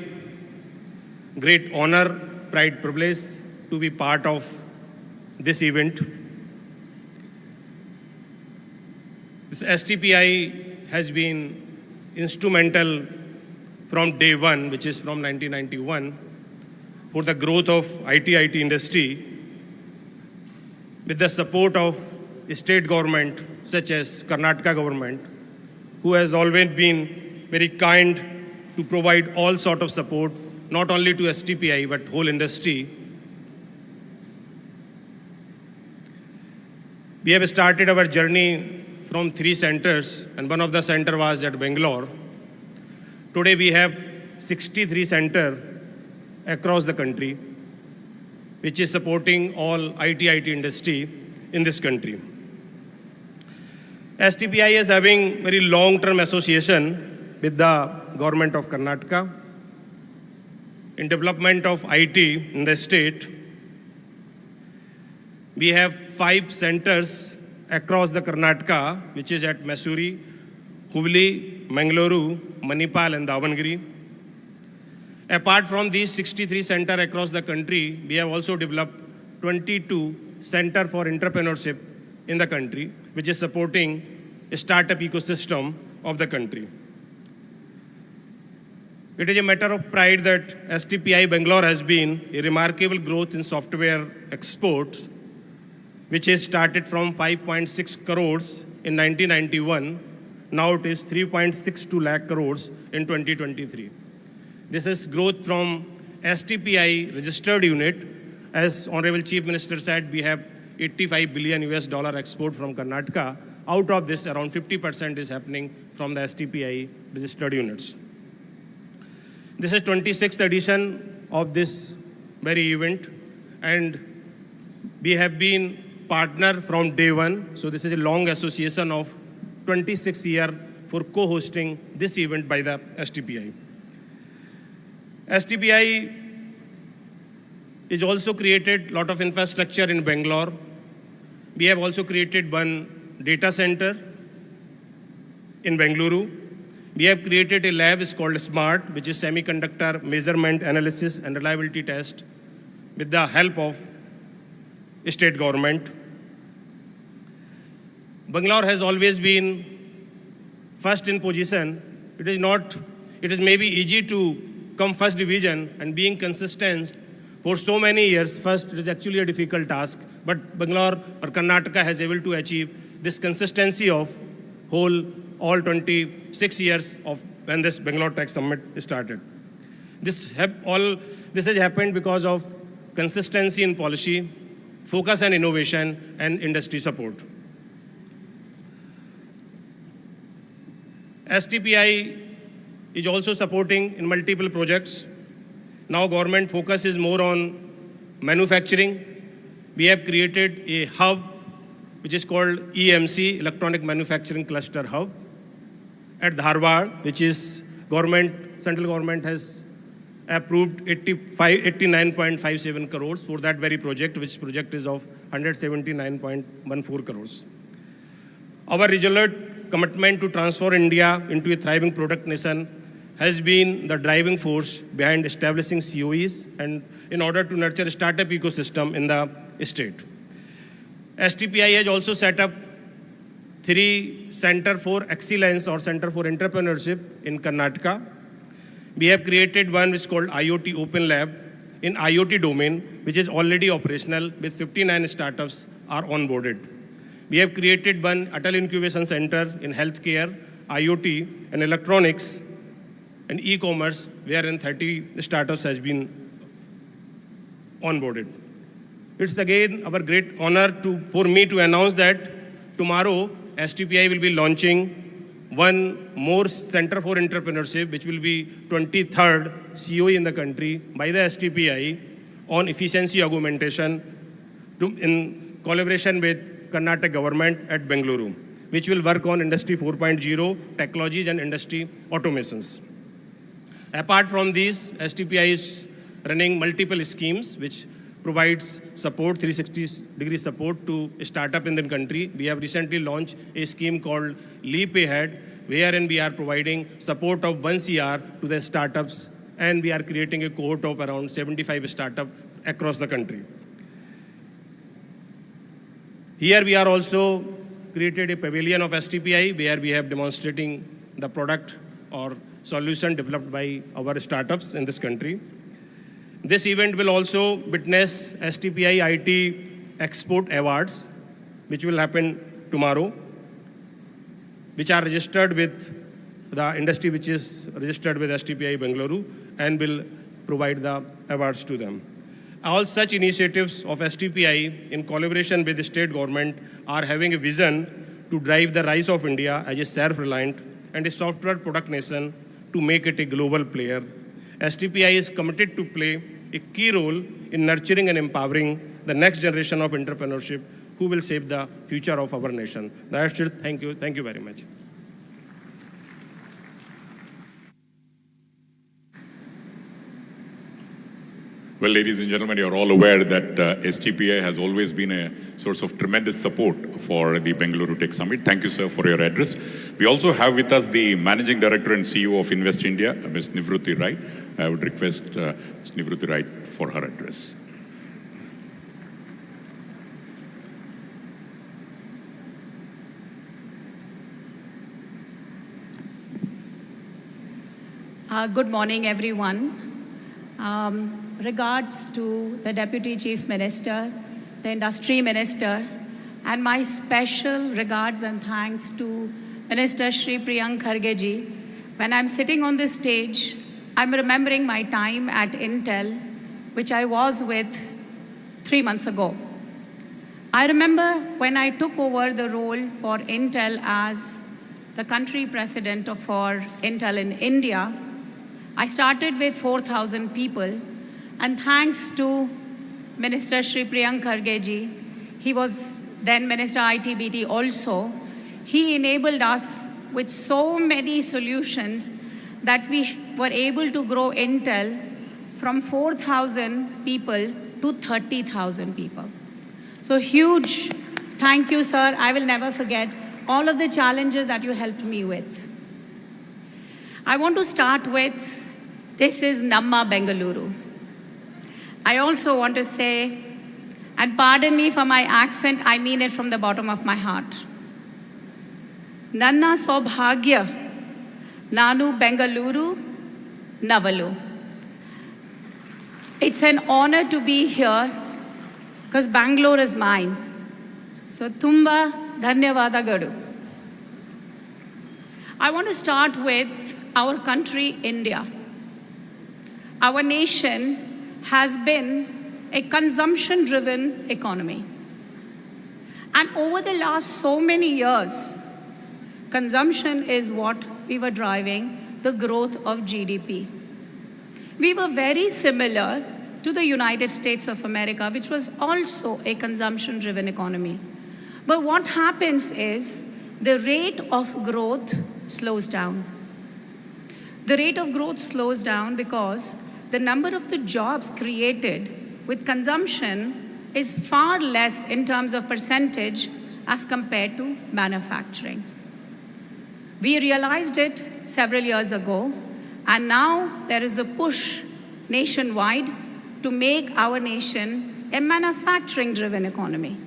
great honor, pride, privilege to be part of this event. This STPI has been instrumental from day one, which is from 1991, for the growth of IT industry with the support of state government such as Karnataka government, who has always been very kind to provide all sort of support, not only to STPI, but whole industry. We have started our journey from 3 centers, and one of the center was at Bangalore. Today we have 63 centers across the country, which is supporting all IT industry in this country. STPI is having very long-term association with the government of Karnataka in development of IT in the state. We have 5 centers across the Karnataka, which is at Mysuru, Hubli, Bengaluru, Manipal, and Davangere. Apart from these 63 centers across the country, we have also developed 22 centers for entrepreneurship in the country, which is supporting a startup ecosystem of the country. It is a matter of pride that STPI Bangalore has been a remarkable growth in software exports, which has started from 5.6 crores in 1991. Now it is 3.62 lakh crores in 2023. This is growth from STPI registered unit. As Honorable Chief Minister said, we have $85 billion export from Karnataka. Out of this, around 50% is happening from the STPI registered units. This is 26th edition of this very event, and we have been partner from day one. So this is a long association of 26 years for co-hosting this event by the STPI. STPI is also created a lot of infrastructure in Bangalore. We have also created one data center in Bengaluru. We have created a lab is called SMART, which is Semiconductor Measurement Analysis and Reliability Test, with the help of state government. Bangalore has always been first in position. It is maybe easy to come first division, and being consistent for so many years, first, it is actually a difficult task. But Bangalore or Karnataka has able to achieve this consistency of all 26 years of when this Bangalore Tech Summit started. This has happened because of consistency in policy, focus on innovation, and industry support. STPI is also supporting in multiple projects. Now government focus is more on manufacturing. We have created a hub which is called EMC, Electronic Manufacturing Cluster Hub, at Dharwad, which is central government has approved 89.57 crores for that very project, which project is of 179.14 crores. Our resolute commitment to transform India into a thriving product nation has been the driving force behind establishing COEs and in order to nurture a startup ecosystem in the state. STPI has also set up 3 Center for Excellence or Center for Entrepreneurship in Karnataka. We have created one which is called IoT Open Lab in IoT domain, which is already operational with 59 startups are onboarded. We have created one Atal Incubation Center in healthcare, IoT, and electronics, and e-commerce, wherein 30 startups has been onboarded. It's again our great honor for me to announce that tomorrow STPI will be launching one more Center for Entrepreneurship, which will be 23rd COE in the country by the STPI on efficiency augmentation in collaboration with Karnataka government at Bengaluru, which will work on Industry 4.0 technologies and industry automations. Apart from these, STPI is running multiple schemes which provides support, 360-degree support to a startup in the country. We have recently launched a scheme called Leap Ahead, wherein we are providing support of 1 CR to the startups, and we are creating a cohort of around 75 startups across the country. Here we are also created a pavilion of STPI where we have demonstrating the product or solution developed by our startups in this country. This event will also witness STPI IT Export Awards, which will happen tomorrow, which are registered with the industry which is registered with STPI Bengaluru and will provide the awards to them. All such initiatives of STPI in collaboration with the state government are having a vision to drive the rise of India as a self-reliant and a software product nation to make it a global player. STPI is committed to play a key role in nurturing and empowering the next generation of entrepreneurship who will shape the future of our nation. That's it. Thank you. Thank you very much. Well, ladies and gentlemen, you're all aware that STPI has always been a source of tremendous support for the Bengaluru Tech Summit. Thank you, sir, for your address. We also have with us the Managing Director and CEO of Invest India, Ms. Nivruti Rai. I would request Ms. Nivruti Rai for her address. Good morning, everyone. Regards to the Deputy Chief Minister, the Industry Minister, and my special regards and thanks to Minister Shri Priyank Kharge ji. When I'm sitting on this stage, I'm remembering my time at Intel, which I was with 3 months ago. I remember when I took over the role for Intel as the country president for Intel in India. I started with 4,000 people, and thanks to Minister Shri Priyank Kharge ji, he was then Minister ITBT also, he enabled us with so many solutions that we were able to grow Intel from 4,000 people to 30,000 people. So huge thank you, sir. I will never forget all of the challenges that you helped me with. I want to start with, this is Namma Bengaluru. I also want to say, and pardon me for my accent, I mean it from the bottom of my heart. Nanna Saubhagya, Nanu Bengaluru, Navalu. It's an honor to be here because Bangalore is mine. So, Tumba Dhanyavadagalu. I want to start with our country, India. Our nation has been a consumption-driven economy. And over the last so many years, consumption is what we were driving the growth of GDP. We were very similar to the United States of America, which was also a consumption-driven economy. But what happens is the rate of growth slows down. The rate of growth slows down because the number of the jobs created with consumption is far less in terms of percentage as compared to manufacturing. We realized it several years ago, and now there is a push nationwide to make our nation a manufacturing-driven economy.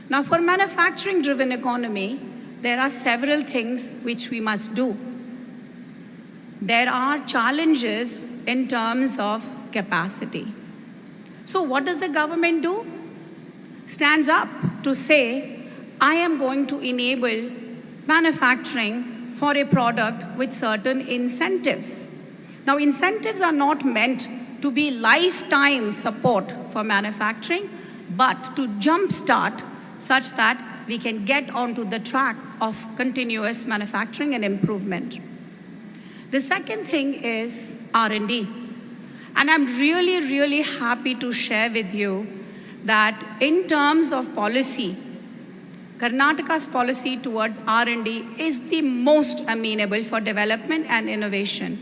Now, for manufacturing-driven economy, there are several things which we must do. There are challenges in terms of capacity. So what does the government do? Stands up to say, I am going to enable manufacturing for a product with certain incentives. Now, incentives are not meant to be lifetime support for manufacturing, but to jumpstart such that we can get onto the track of continuous manufacturing and improvement. The second thing is R&D. And I'm really, really happy to share with you that in terms of policy, Karnataka's policy towards R&D is the most amenable for development and innovation.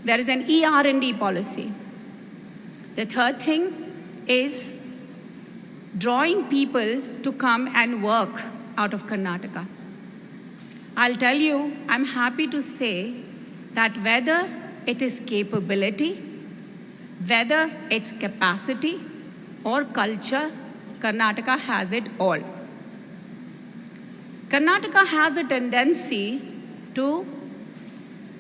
There is an ER&D policy. The third thing is drawing people to come and work out of Karnataka. I'll tell you, I'm happy to say that whether it is capability, whether it's capacity or culture, Karnataka has it all. Karnataka has a tendency to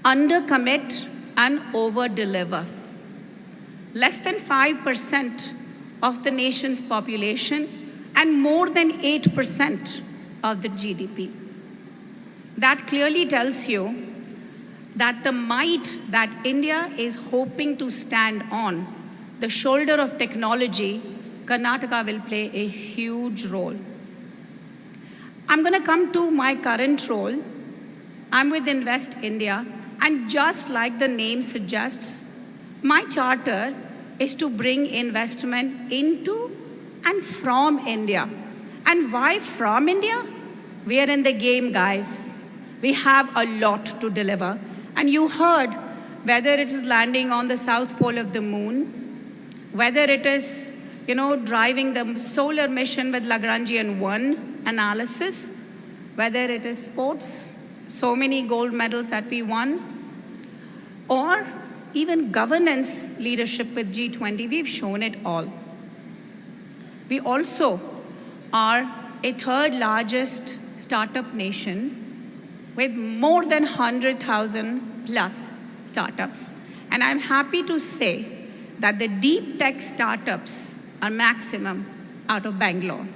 undercommit and over-deliver. Less than 5% of the nation's population and more than 8% of the GDP. That clearly tells you that the might that India is hoping to stand on, the shoulder of technology, Karnataka will play a huge role. I'm going to come to my current role. I'm with Invest India, and just like the name suggests, my charter is to bring investment into and from India. And why from India? We are in the game, guys. We have a lot to deliver. And you heard whether it is landing on the south pole of the moon, whether it is, driving the solar mission with Lagrangian 1 analysis, whether it is sports, so many gold medals that we won, or even governance leadership with G20, we've shown it all. We also are a third largest startup nation with more than 100,000 plus startups. And I'm happy to say that the deep tech startups are maximum out of Bangalore.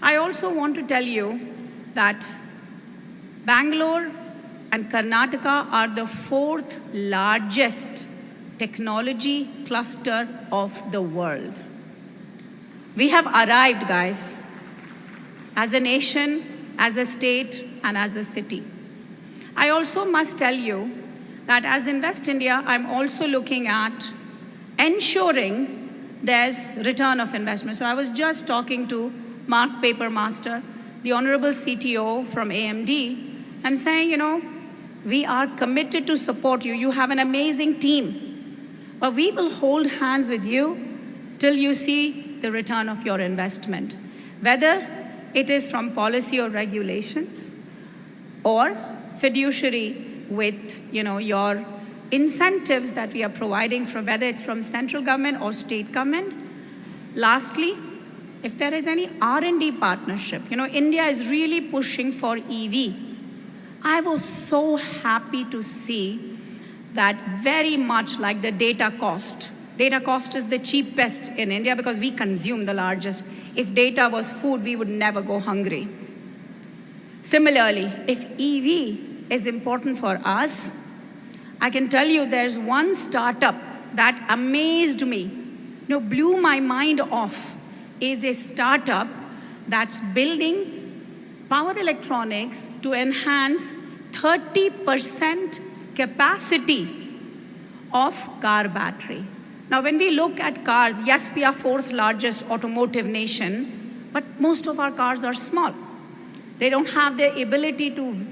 I also want to tell you that Bangalore and Karnataka are the fourth largest technology cluster of the world. We have arrived, guys, as a nation, as a state, and as a city. I also must tell you that as Invest India, I'm also looking at ensuring there's return of investment. So I was just talking to Mark Papermaster, the Honorable CTO from AMD. I'm saying, we are committed to support you. You have an amazing team. But we will hold hands with you till you see the return of your investment. Whether it is from policy or regulations, or fiduciary with, your incentives that we are providing, from whether it's from central government or state government. Lastly, if there is any R&D partnership, India is really pushing for EV. I was so happy to see that, very much like the data cost. Data cost is the cheapest in India because we consume the largest. If data was food, we would never go hungry. Similarly, if EV is important for us, I can tell you there's one startup that amazed me, blew my mind off, is a startup that's building power electronics to enhance 30% capacity of car battery. Now, when we look at cars, yes, we are 4th largest automotive nation, but most of our cars are small. They don't have the ability to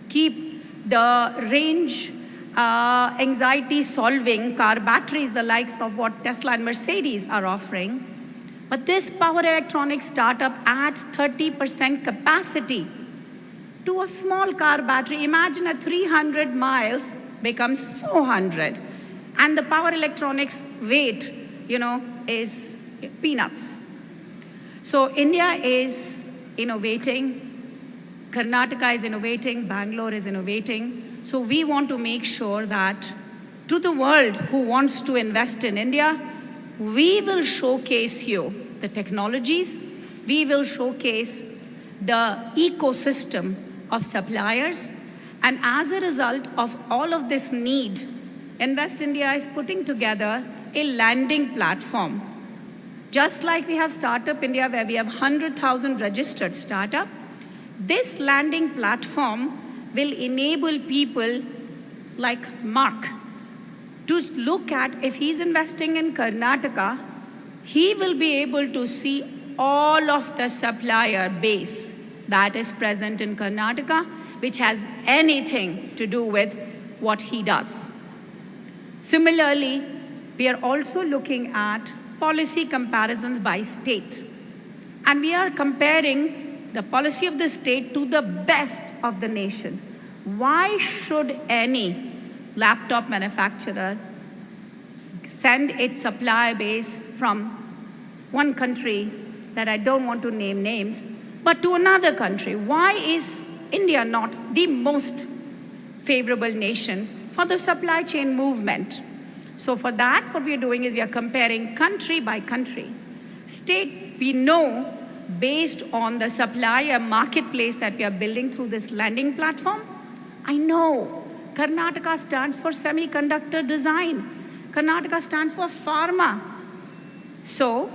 keep the range anxiety solving car batteries, the likes of what Tesla and Mercedes are offering. But this power electronics startup adds 30% capacity to a small car battery. Imagine a 300 miles becomes 400. And the power electronics weight, is peanuts. So India is innovating, Karnataka is innovating, Bangalore is innovating. So we want to make sure that to the world who wants to invest in India, we will showcase you the technologies, we will showcase the ecosystem of suppliers, and as a result of all of this need, Invest India is putting together a landing platform. Just like we have Startup India, where we have 100,000 registered startup, this landing platform will enable people like Mark to look at, if he's investing in Karnataka, he will be able to see all of the supplier base that is present in Karnataka, which has anything to do with what he does. Similarly, we are also looking at policy comparisons by state. And we are comparing the policy of the state to the best of the nations. Why should any laptop manufacturer send its supplier base from one country that I don't want to name names, but to another country? Why is India not the most favorable nation for the supply chain movement? So for that, what we are doing is we are comparing country by country. State, we know, based on the supplier marketplace that we are building through this landing platform, I know Karnataka stands for semiconductor design. Karnataka stands for pharma. So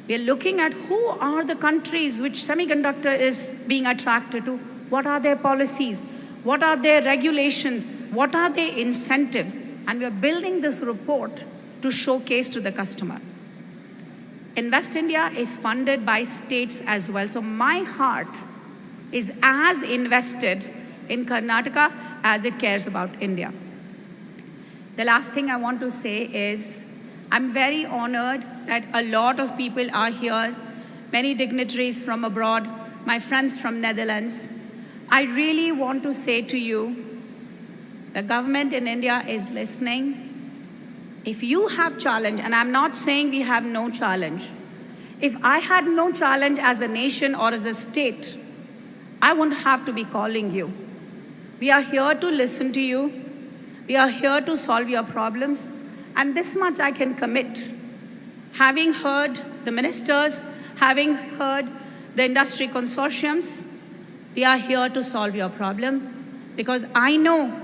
we are looking at who are the countries which semiconductor is being attracted to, what are their policies, what are their regulations, what are their incentives, and we are building this report to showcase to the customer. Invest India is funded by states as well, so my heart is as invested in Karnataka as it cares about India. The last thing I want to say is, I'm very honored that a lot of people are here, many dignitaries from abroad, my friends from Netherlands. I really want to say to you, the government in India is listening. If you have challenge, and I'm not saying we have no challenge, if I had no challenge as a nation or as a state, I wouldn't have to be calling you. We are here to listen to you. We are here to solve your problems. And this much I can commit. Having heard the ministers, having heard the industry consortiums, we are here to solve your problem, because I know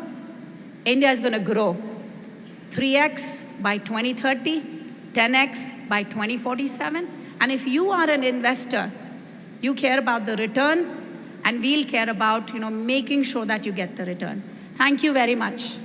India is going to grow 3x by 2030, 10x by 2047. And if you are an investor, you care about the return, and we'll care about making sure that you get the return. Thank you very much.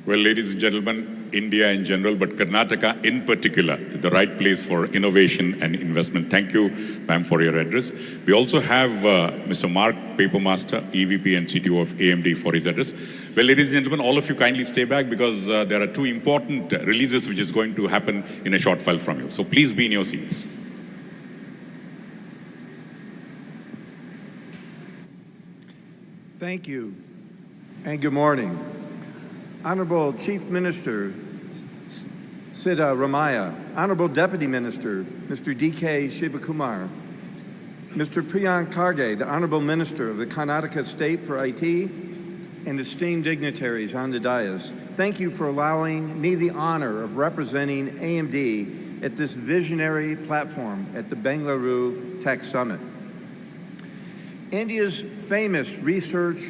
Well, ladies and gentlemen, India in general, but Karnataka in particular, the right place for innovation and investment. Thank you, ma'am, for your address. We also have Mr. Mark Papermaster, EVP and CTO of AMD, for his address. Well, ladies and gentlemen, all of you kindly stay back, because there are two important releases which is going to happen in a short while from you. So please be in your seats. Thank you, and good morning. Honorable Chief Minister Siddha Ramaya, Honorable Deputy Minister Mr. D.K. Shivakumar, Mr. Priyank Kharge, the Honorable Minister of the Karnataka State for IT, and esteemed dignitaries on the dais, thank you for allowing me the honor of representing AMD at this visionary platform at the Bengaluru Tech Summit. India's famous research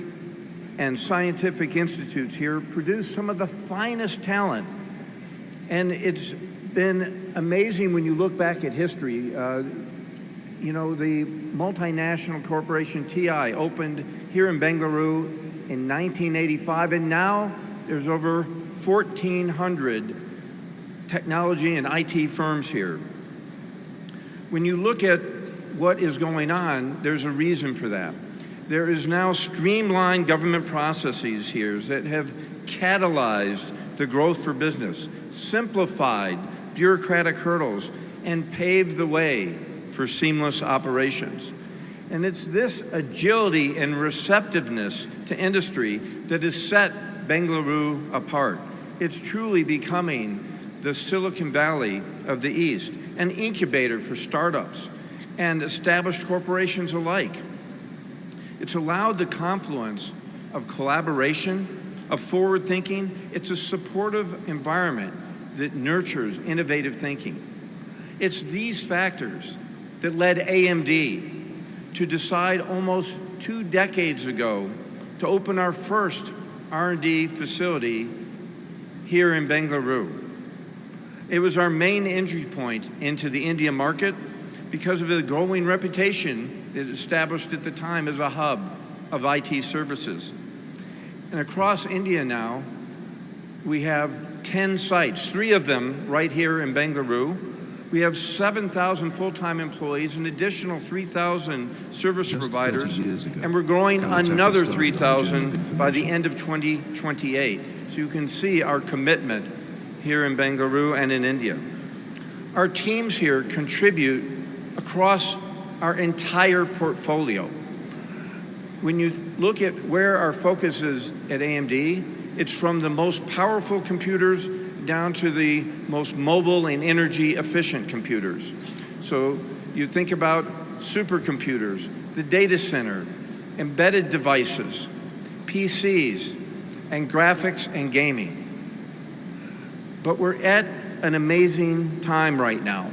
and scientific institutes here produce some of the finest talent, and it's been amazing when you look back at history. The multinational corporation TI opened here in Bengaluru in 1985, and now there's over 1,400 technology and IT firms here. When you look at what is going on, there's a reason for that. There is now streamlined government processes here that have catalyzed the growth for business, simplified bureaucratic hurdles, and paved the way for seamless operations. And it's this agility and receptiveness to industry that has set Bengaluru apart. It's truly becoming the Silicon Valley of the East, an incubator for startups and established corporations alike. It's allowed the confluence of collaboration, of forward thinking. It's a supportive environment that nurtures innovative thinking. It's these factors that led AMD to decide almost 2 decades ago to open our first R&D facility here in Bengaluru. It was our main entry point into the India market because of the growing reputation it established at the time as a hub of IT services. And across India now, we have 10 sites, 3 of them right here in Bengaluru. We have 7,000 full-time employees, an additional 3,000 service providers, and we're growing another 3,000 by the end of 2028. So you can see our commitment here in Bengaluru and in India. Our teams here contribute across our entire portfolio. When you look at where our focus is at AMD, it's from the most powerful computers down to the most mobile and energy efficient computers. So you think about supercomputers, the data center, embedded devices, PCs, and graphics and gaming. But we're at an amazing time right now,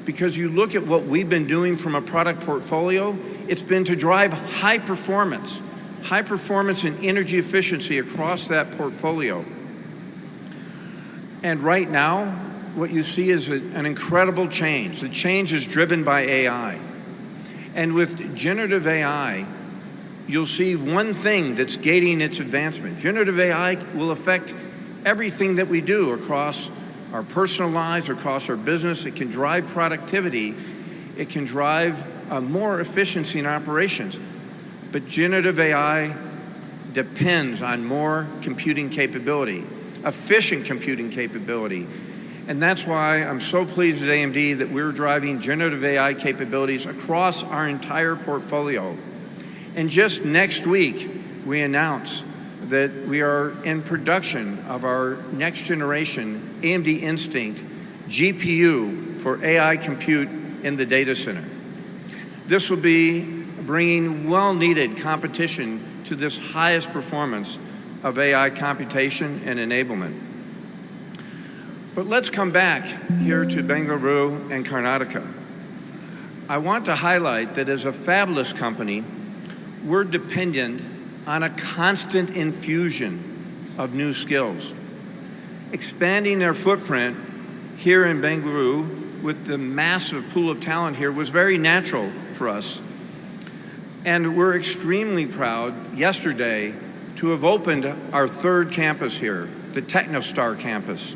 because you look at what we've been doing from a product portfolio, it's been to drive high performance and energy efficiency across that portfolio. And right now, what you see is an incredible change. The change is driven by AI. And with generative AI, you'll see one thing that's gating its advancement. Generative AI will affect everything that we do across our personal lives, across our business. It can drive productivity. It can drive more efficiency in operations. But generative AI depends on more computing capability, efficient computing capability. And that's why I'm so pleased at AMD that we're driving generative AI capabilities across our entire portfolio. And just next week, we announced that we are in production of our next generation AMD Instinct GPU for AI compute in the data center. This will be bringing well-needed competition to this highest performance of AI computation and enablement. But let's come back here to Bengaluru and Karnataka. I want to highlight that as a fabless company, we're dependent on a constant infusion of new skills. Expanding their footprint here in Bengaluru with the massive pool of talent here was very natural for us. And we're extremely proud yesterday to have opened our 3rd campus here, the TechnoStar campus.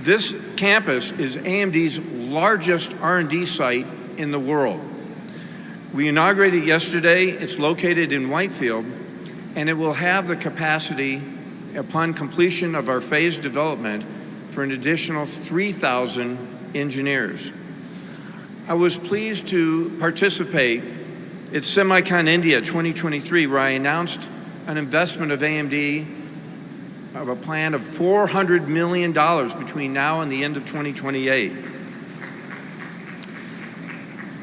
This campus is AMD's largest R&D site in the world. We inaugurated it yesterday. It's located in Whitefield, and it will have the capacity, upon completion of our phased development, for an additional 3,000 engineers. I was pleased to participate at SemiCon India 2023, where I announced an investment of AMD of a plan of $400 million between now and the end of 2028.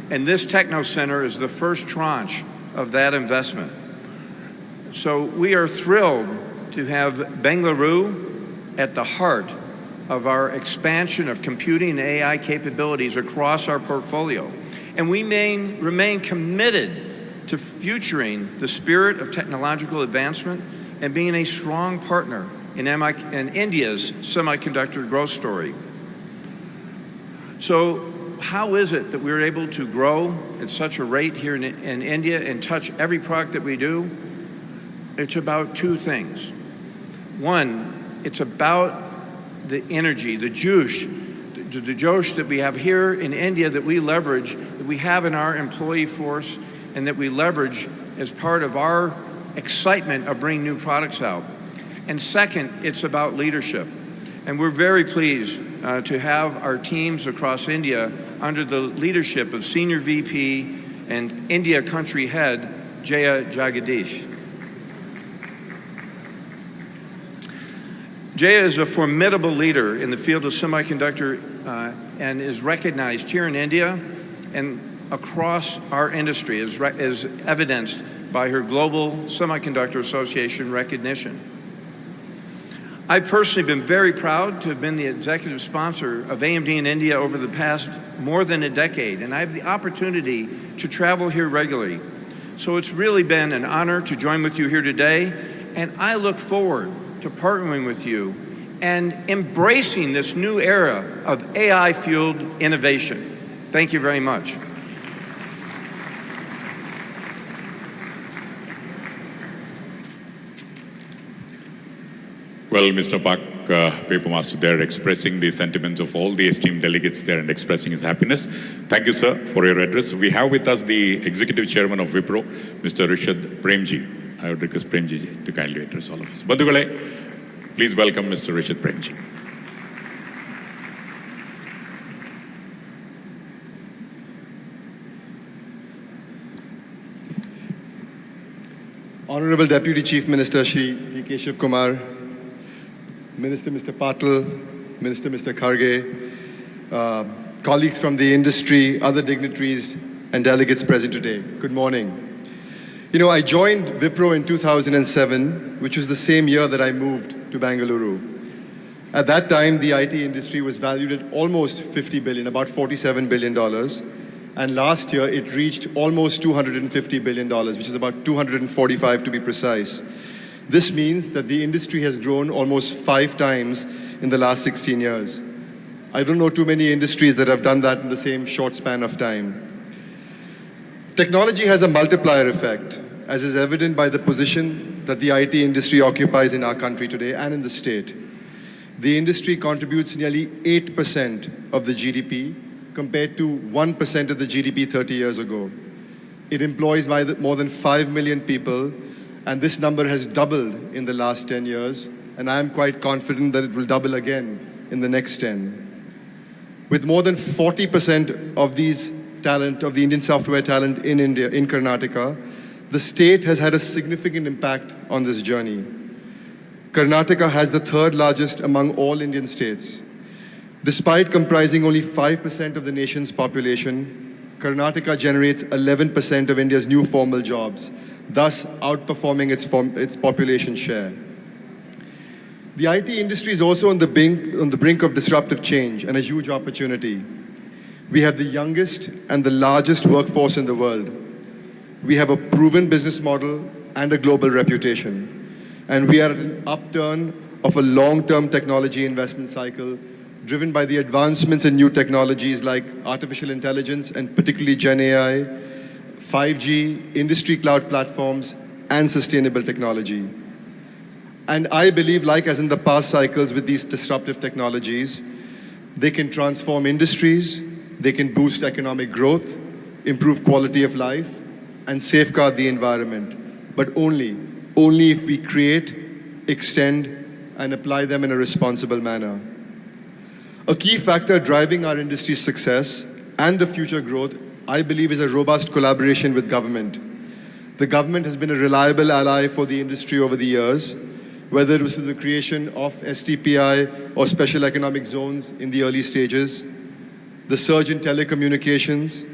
And this Techno Center is the first tranche of that investment. So we are thrilled to have Bengaluru at the heart of our expansion of computing and AI capabilities across our portfolio. And we remain committed to futuring the spirit of technological advancement and being a strong partner in India's semiconductor growth story. So how is it that we're able to grow at such a rate here in India and touch every product that we do? It's about two things. One, it's about the energy, the josh that we have here in India that we leverage, that we have in our employee force, and that we leverage as part of our excitement of bringing new products out. And second, it's about leadership. And we're very pleased to have our teams across India under the leadership of Senior VP and India Country Head, Jaya Jagadish. Jaya is a formidable leader in the field of semiconductor and is recognized here in India and across our industry as evidenced by her Global Semiconductor Association recognition. I've personally been very proud to have been the executive sponsor of AMD in India over the past more than a decade, and I have the opportunity to travel here regularly. So it's really been an honor to join with you here today, and I look forward to partnering with you and embracing this new era of AI-fueled innovation. Thank you very much. Well, Mr. Pak, Papermaster there, expressing the sentiments of all the esteemed delegates there and expressing his happiness. Thank you, sir, for your address. We have with us the Executive Chairman of Wipro, Mr. Rishad Premji. I would request Premji to kindly address all of us. Bandhugale, please welcome Mr. Rishad Premji. Honorable Deputy Chief Minister Shri D.K. Shiv Kumar, Minister Mr. Patil, Minister Mr. Kharge, colleagues from the industry, other dignitaries, and delegates present today, good morning. You know, I joined Wipro in 2007, which was the same year that I moved to Bengaluru. At that time, the IT industry was valued at almost $50 billion, about $47 billion. And last year, it reached almost $250 billion, which is about 245 to be precise. This means that the industry has grown almost 5 times in the last 16 years. I don't know too many industries that have done that in the same short span of time. Technology has a multiplier effect, as is evident by the position that the IT industry occupies in our country today and in the state. The industry contributes nearly 8% of the GDP, compared to 1% of the GDP 30 years ago. It employs more than 5 million people, and this number has doubled in the last 10 years, and I am quite confident that it will double again in the next 10. With more than 40% of these talent, of the Indian software talent in India, in Karnataka, the state has had a significant impact on this journey. Karnataka has the 3rd largest among all Indian states. Despite comprising only 5% of the nation's population, Karnataka generates 11% of India's new formal jobs, thus outperforming its population share. The IT industry is also on the brink of disruptive change and a huge opportunity. We have the youngest and the largest workforce in the world. We have a proven business model and a global reputation. And we are at an upturn of a long-term technology investment cycle driven by the advancements in new technologies like artificial intelligence and particularly Gen AI, 5G, industry cloud platforms, and sustainable technology. And I believe, like as in the past cycles with these disruptive technologies, they can transform industries, they can boost economic growth, improve quality of life, and safeguard the environment, but only if we create, extend, and apply them in a responsible manner. A key factor driving our industry's success and the future growth, I believe, is a robust collaboration with government. The government has been a reliable ally for the industry over the years, whether it was through the creation of STPI or special economic zones in the early stages, the surge in telecommunications,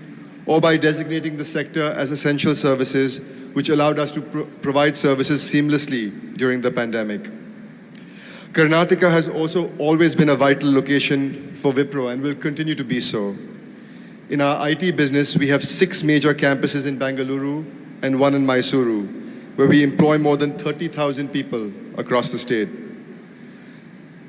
or by designating the sector as essential services, which allowed us to provide services seamlessly during the pandemic. Karnataka has also always been a vital location for Wipro and will continue to be so. In our IT business, we have 6 major campuses in Bengaluru and 1 in Mysuru, where we employ more than 30,000 people across the state.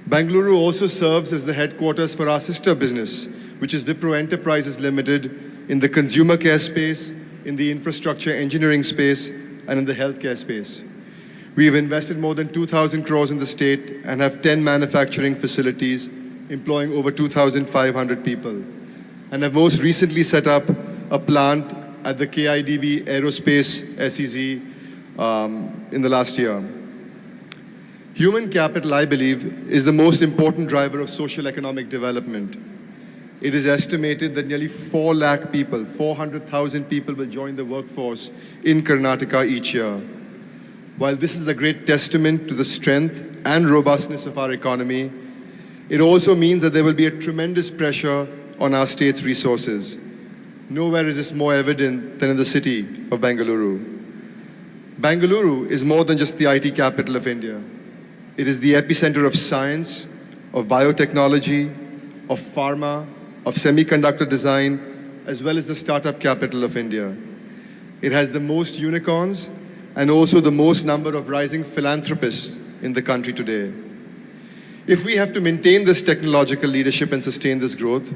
Bengaluru also serves as the headquarters for our sister business, which is Wipro Enterprises Limited, in the consumer care space, in the infrastructure engineering space, and in the healthcare space. We have invested more than 2,000 crores in the state and have 10 manufacturing facilities employing over 2,500 people, and have most recently set up a plant at the KIDB Aerospace SEZ in the last year. Human capital, I believe, is the most important driver of social economic development. It is estimated that nearly 4 lakh people, 400,000 people will join the workforce in Karnataka each year. While this is a great testament to the strength and robustness of our economy, it also means that there will be a tremendous pressure on our state's resources. Nowhere is this more evident than in the city of Bengaluru. Bengaluru is more than just the IT capital of India. It is the epicenter of science, of biotechnology, of pharma, of semiconductor design, as well as the startup capital of India. It has the most unicorns and also the most number of rising philanthropists in the country today. If we have to maintain this technological leadership and sustain this growth,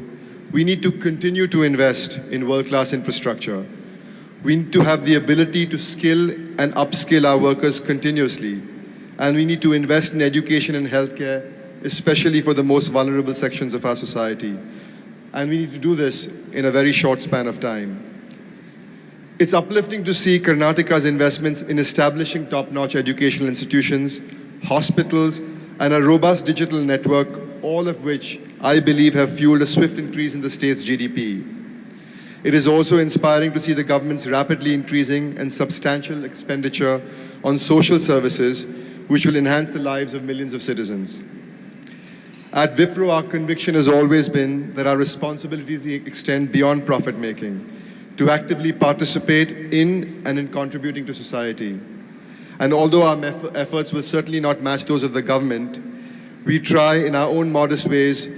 we need to continue to invest in world-class infrastructure. We need to have the ability to skill and upskill our workers continuously. And we need to invest in education and healthcare, especially for the most vulnerable sections of our society. And we need to do this in a very short span of time. It's uplifting to see Karnataka's investments in establishing top-notch educational institutions, hospitals, and a robust digital network, all of which I believe have fueled a swift increase in the state's GDP. It is also inspiring to see the government's rapidly increasing and substantial expenditure on social services, which will enhance the lives of millions of citizens. At Wipro, our conviction has always been that our responsibilities extend beyond profit making, to actively participate in and in contributing to society. And although our efforts will certainly not match those of the government, we try in our own modest ways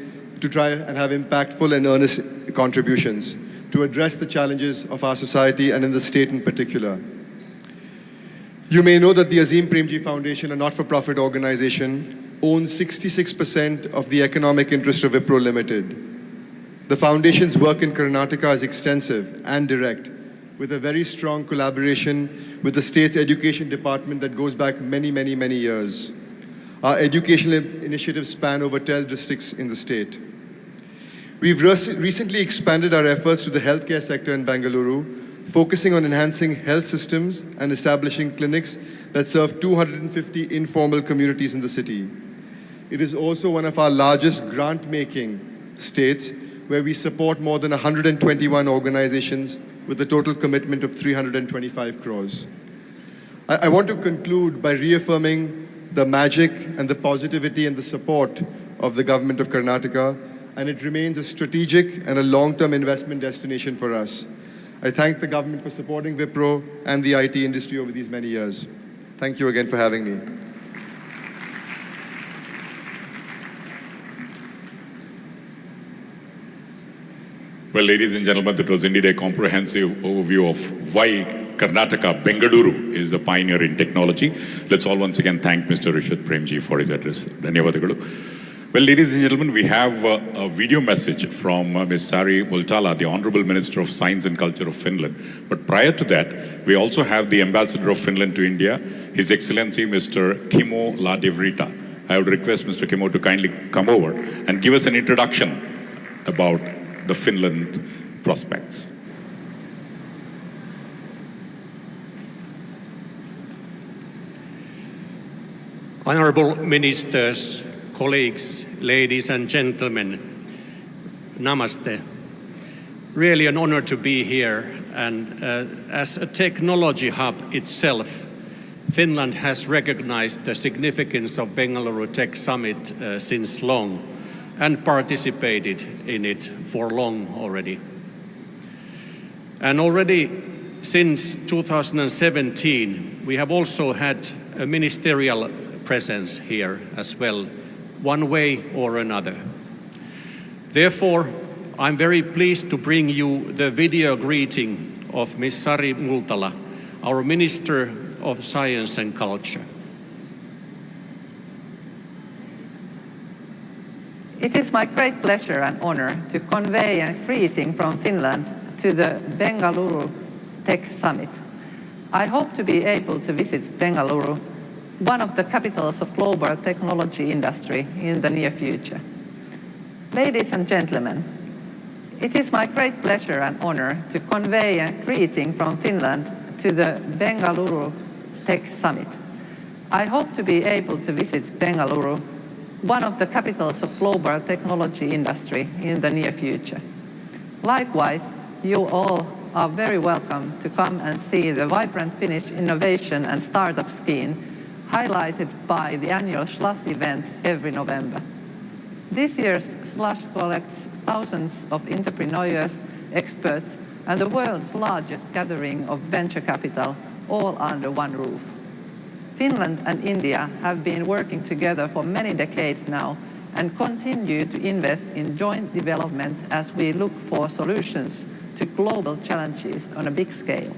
to try and have impactful and earnest contributions to address the challenges of our society and in the state in particular. You may know that the Azim Premji Foundation, a not-for-profit organization, owns 66% of the economic interest of Wipro Limited. The foundation's work in Karnataka is extensive and direct, with a very strong collaboration with the state's education department that goes back many, many, many years. Our educational initiatives span over 12 districts in the state. We've recently expanded our efforts to the healthcare sector in Bengaluru, focusing on enhancing health systems and establishing clinics that serve 250 informal communities in the city. It is also one of our largest grant-making states, where we support more than 121 organizations with a total commitment of 325 crores. I want to conclude by reaffirming the magic and the positivity and the support of the government of Karnataka, and it remains a strategic and a long-term investment destination for us. I thank the government for supporting Wipro and the IT industry over these many years. Thank you again for having me. Well, ladies and gentlemen, that was indeed a comprehensive overview of why Karnataka, Bengaluru, is the pioneer in technology. Let's all once again thank Mr. Rishabh Premji for his address. Dhanyavadagalu. Well, ladies and gentlemen, we have a video message from Ms. Sari Multala, the Honorable Minister of Science and Culture of Finland. But prior to that, we also have the Ambassador of Finland to India, His Excellency Mr. Kimmo Ladivrita. I would request Mr. Kimmo to kindly come over and give us an introduction about the Finland prospects. Honorable ministers, colleagues, ladies and gentlemen, namaste. really an honor to be here. And as a technology hub itself, Finland has recognized the significance of Bengaluru Tech Summit since long and participated in it for long already. And already since 2017, we have also had a ministerial presence here as well, one way or another. Therefore, I'm very pleased to bring you the video greeting of Ms. Sari Multala, our Minister of Science and Culture. It is my great pleasure and honor to convey a greeting from Finland to the Bengaluru Tech Summit. I hope to be able to visit Bengaluru, one of the capitals of global technology industry, in the near future. Ladies and gentlemen, it is my great pleasure and honor to convey a greeting from Finland to the Bengaluru Tech Summit. I hope to be able to visit Bengaluru, one of the capitals of global technology industry, in the near future. Likewise, you all are very welcome to come and see the vibrant Finnish innovation and startup scene highlighted by the annual Slush event every November. This year's Slush collects thousands of entrepreneurs, experts, and the world's largest gathering of venture capital all under one roof. Finland and India have been working together for many decades now and continue to invest in joint development as we look for solutions to global challenges on a big scale.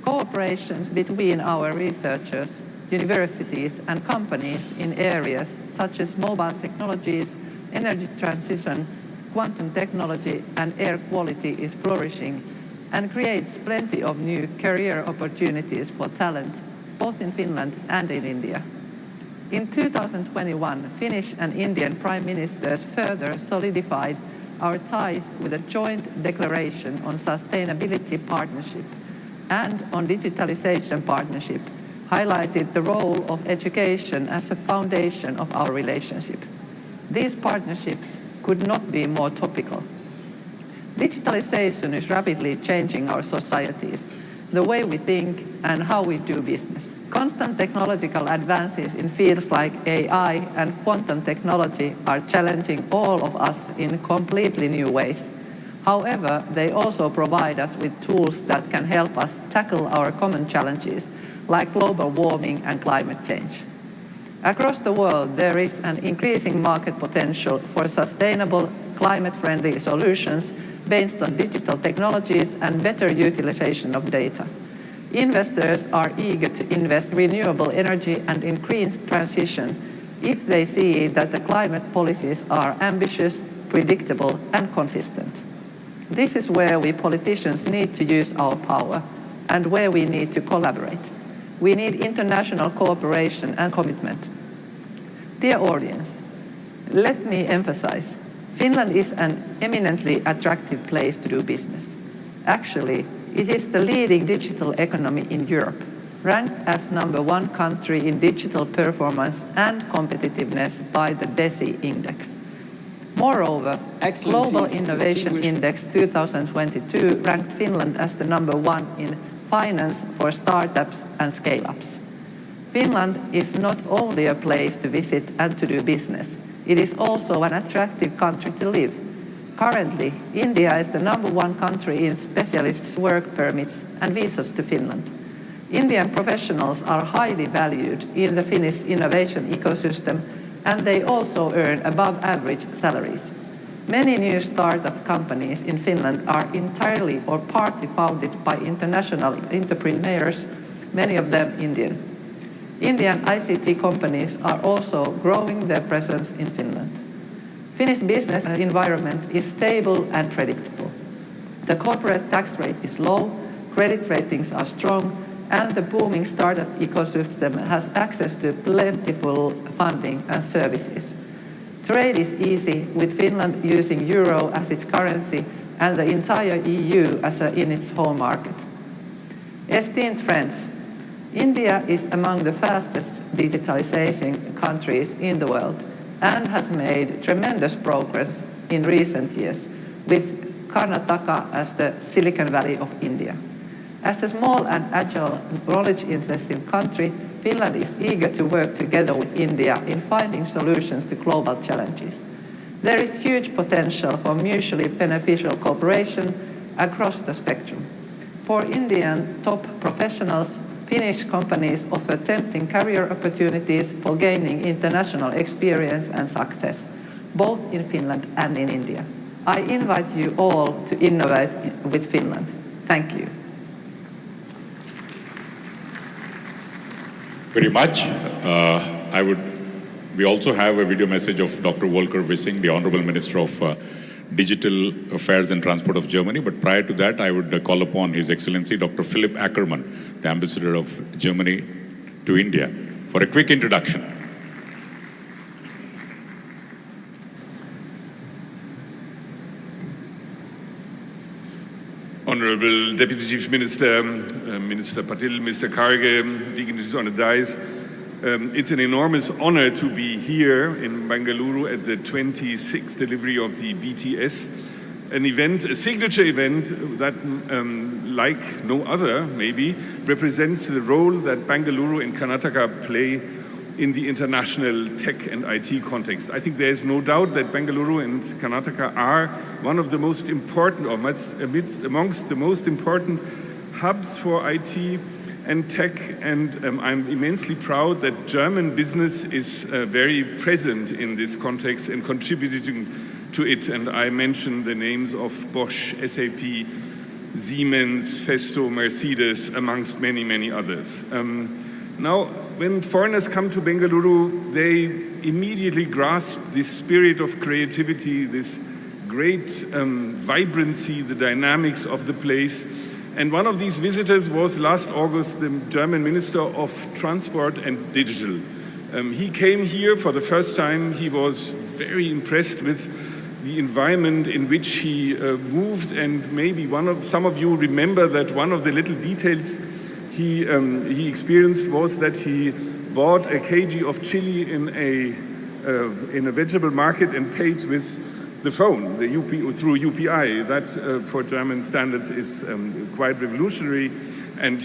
Cooperations between our researchers, universities, and companies in areas such as mobile technologies, energy transition, quantum technology, and air quality is flourishing and creates plenty of new career opportunities for talent, both in Finland and in India. In 2021, Finnish and Indian Prime Ministers further solidified our ties with a joint declaration on sustainability partnership and on digitalization partnership, highlighted the role of education as a foundation of our relationship. These partnerships could not be more topical. Digitalization is rapidly changing our societies, the way we think and how we do business. Constant technological advances in fields like AI and quantum technology are challenging all of us in completely new ways. However, they also provide us with tools that can help us tackle our common challenges, like global warming and climate change. Across the world, there is an increasing market potential for sustainable, climate-friendly solutions based on digital technologies and better utilization of data. Investors are eager to invest renewable energy and in green transition if they see that the climate policies are ambitious, predictable, and consistent. This is where we politicians need to use our power and where we need to collaborate. We need international cooperation and commitment. Dear audience, let me emphasize, Finland is an eminently attractive place to do business. Actually, it is the leading digital economy in Europe, ranked as #1 country in digital performance and competitiveness by the DESI index. Moreover, Global Innovation Index 2022 ranked Finland as the #1 in finance for startups and scale-ups. Finland is not only a place to visit and to do business, it is also an attractive country to live. Currently, India is the #1 country in specialists' work permits and visas to Finland. Indian professionals are highly valued in the Finnish innovation ecosystem, and they also earn above average salaries. Many new startup companies in Finland are entirely or partly founded by international entrepreneurs, many of them Indian. Indian ICT companies are also growing their presence in Finland. Finnish business environment is stable and predictable. The corporate tax rate is low, credit ratings are strong, and the booming startup ecosystem has access to plentiful funding and services. Trade is easy, with Finland using euro as its currency and the entire EU as in its home market. Esteemed friends, India is among the fastest digitalizing countries in the world and has made tremendous progress in recent years, with Karnataka as the Silicon Valley of India. As a small and agile, knowledge-intensive country, Finland is eager to work together with India in finding solutions to global challenges. There is huge potential for mutually beneficial cooperation across the spectrum. For Indian top professionals, Finnish companies offer tempting career opportunities for gaining international experience and success, both in Finland and in India. I invite you all to innovate with Finland. Thank you. Very much. We also have a video message of Dr. Volker Wissing, the Honorable Minister of Digital Affairs and Transport of Germany. But prior to that, I would call upon His Excellency Dr. Philipp Ackermann, the Ambassador of Germany to India, for a quick introduction. Honorable Deputy Chief Minister, Minister Patil, Mr. Karge, dignitaries on the dais. It's an enormous honor to be here in Bengaluru at the 26th delivery of the BTS, an event, a signature event that, like no other, maybe, represents the role that Bengaluru and Karnataka play in the international tech and IT context. I think there is no doubt that Bengaluru and Karnataka are one of the most important, or amongst the most important hubs for IT and tech, and I'm immensely proud that German business is very present in this context and contributing to it. And I mentioned the names of Bosch, SAP, Siemens, Festo, Mercedes, amongst many, many others. Now, when foreigners come to Bengaluru, they immediately grasp this spirit of creativity, this great vibrancy, the dynamics of the place. And one of these visitors was last August the German Minister of Transport and Digital. He came here for the first time. He was very impressed with the environment in which he moved, and maybe some of you remember that one of the little details he experienced was that he bought a kg of chili in a vegetable market and paid with the phone, through UPI. That, for German standards, is quite revolutionary. And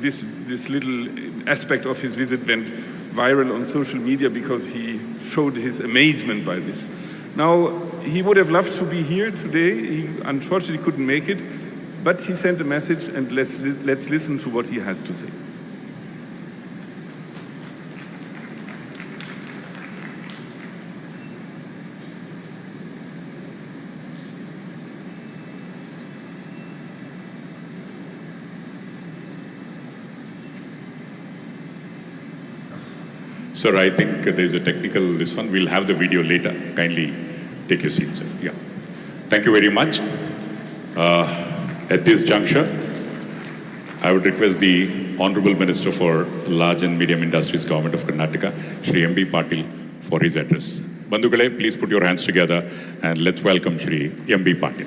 this little aspect of his visit went viral on social media because he showed his amazement by this. Now, he would have loved to be here today. He unfortunately couldn't make it, but he sent a message, and let's listen to what he has to say. Sir, I think there's a technical this one. We'll have the video later. Kindly take your seat, sir. Yeah. Thank you very much. At this juncture, I would request the Honorable Minister for Large and Medium Industries, Government of Karnataka, Shri M.B. Patil, for his address. Bandhugale, please put your hands together and let's welcome Shri M.B. Patil.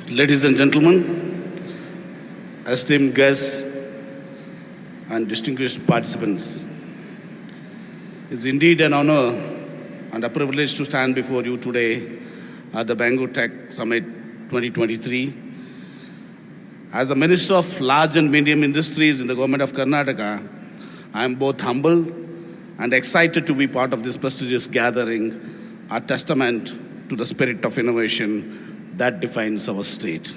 Ladies and gentlemen, esteemed guests and distinguished participants, it's indeed an honor and a privilege to stand before you today at the Bengaluru Tech Summit 2023. As the Minister of Large and Medium Industries in the Government of Karnataka, I am both humbled and excited to be part of this prestigious gathering, a testament to the spirit of innovation that defines our state.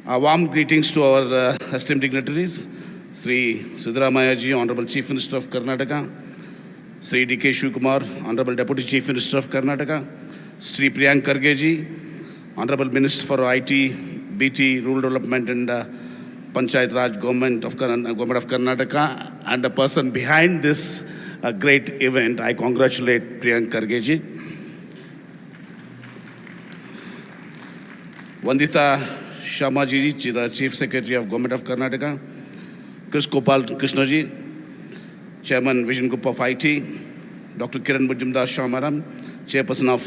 A warm greetings to our esteemed dignitaries, Sri Siddaramaiah ji, Honorable Chief Minister of Karnataka, Sri D.K. Shivakumar, Honorable Deputy Chief Minister of Karnataka, Sri Priyank Kharge ji, Honorable Minister for IT, BT, Rural Development and Panchayat Raj Government of Karnataka, and the person behind this great event. I congratulate Priyank Kharge ji. Vandita Shamaji, the Chief Secretary of Government of Karnataka, Chris Gopal Krishnaji, Chairman Vision Group of IT, Dr. Kiran Bujumdas Shamaram, Chairperson of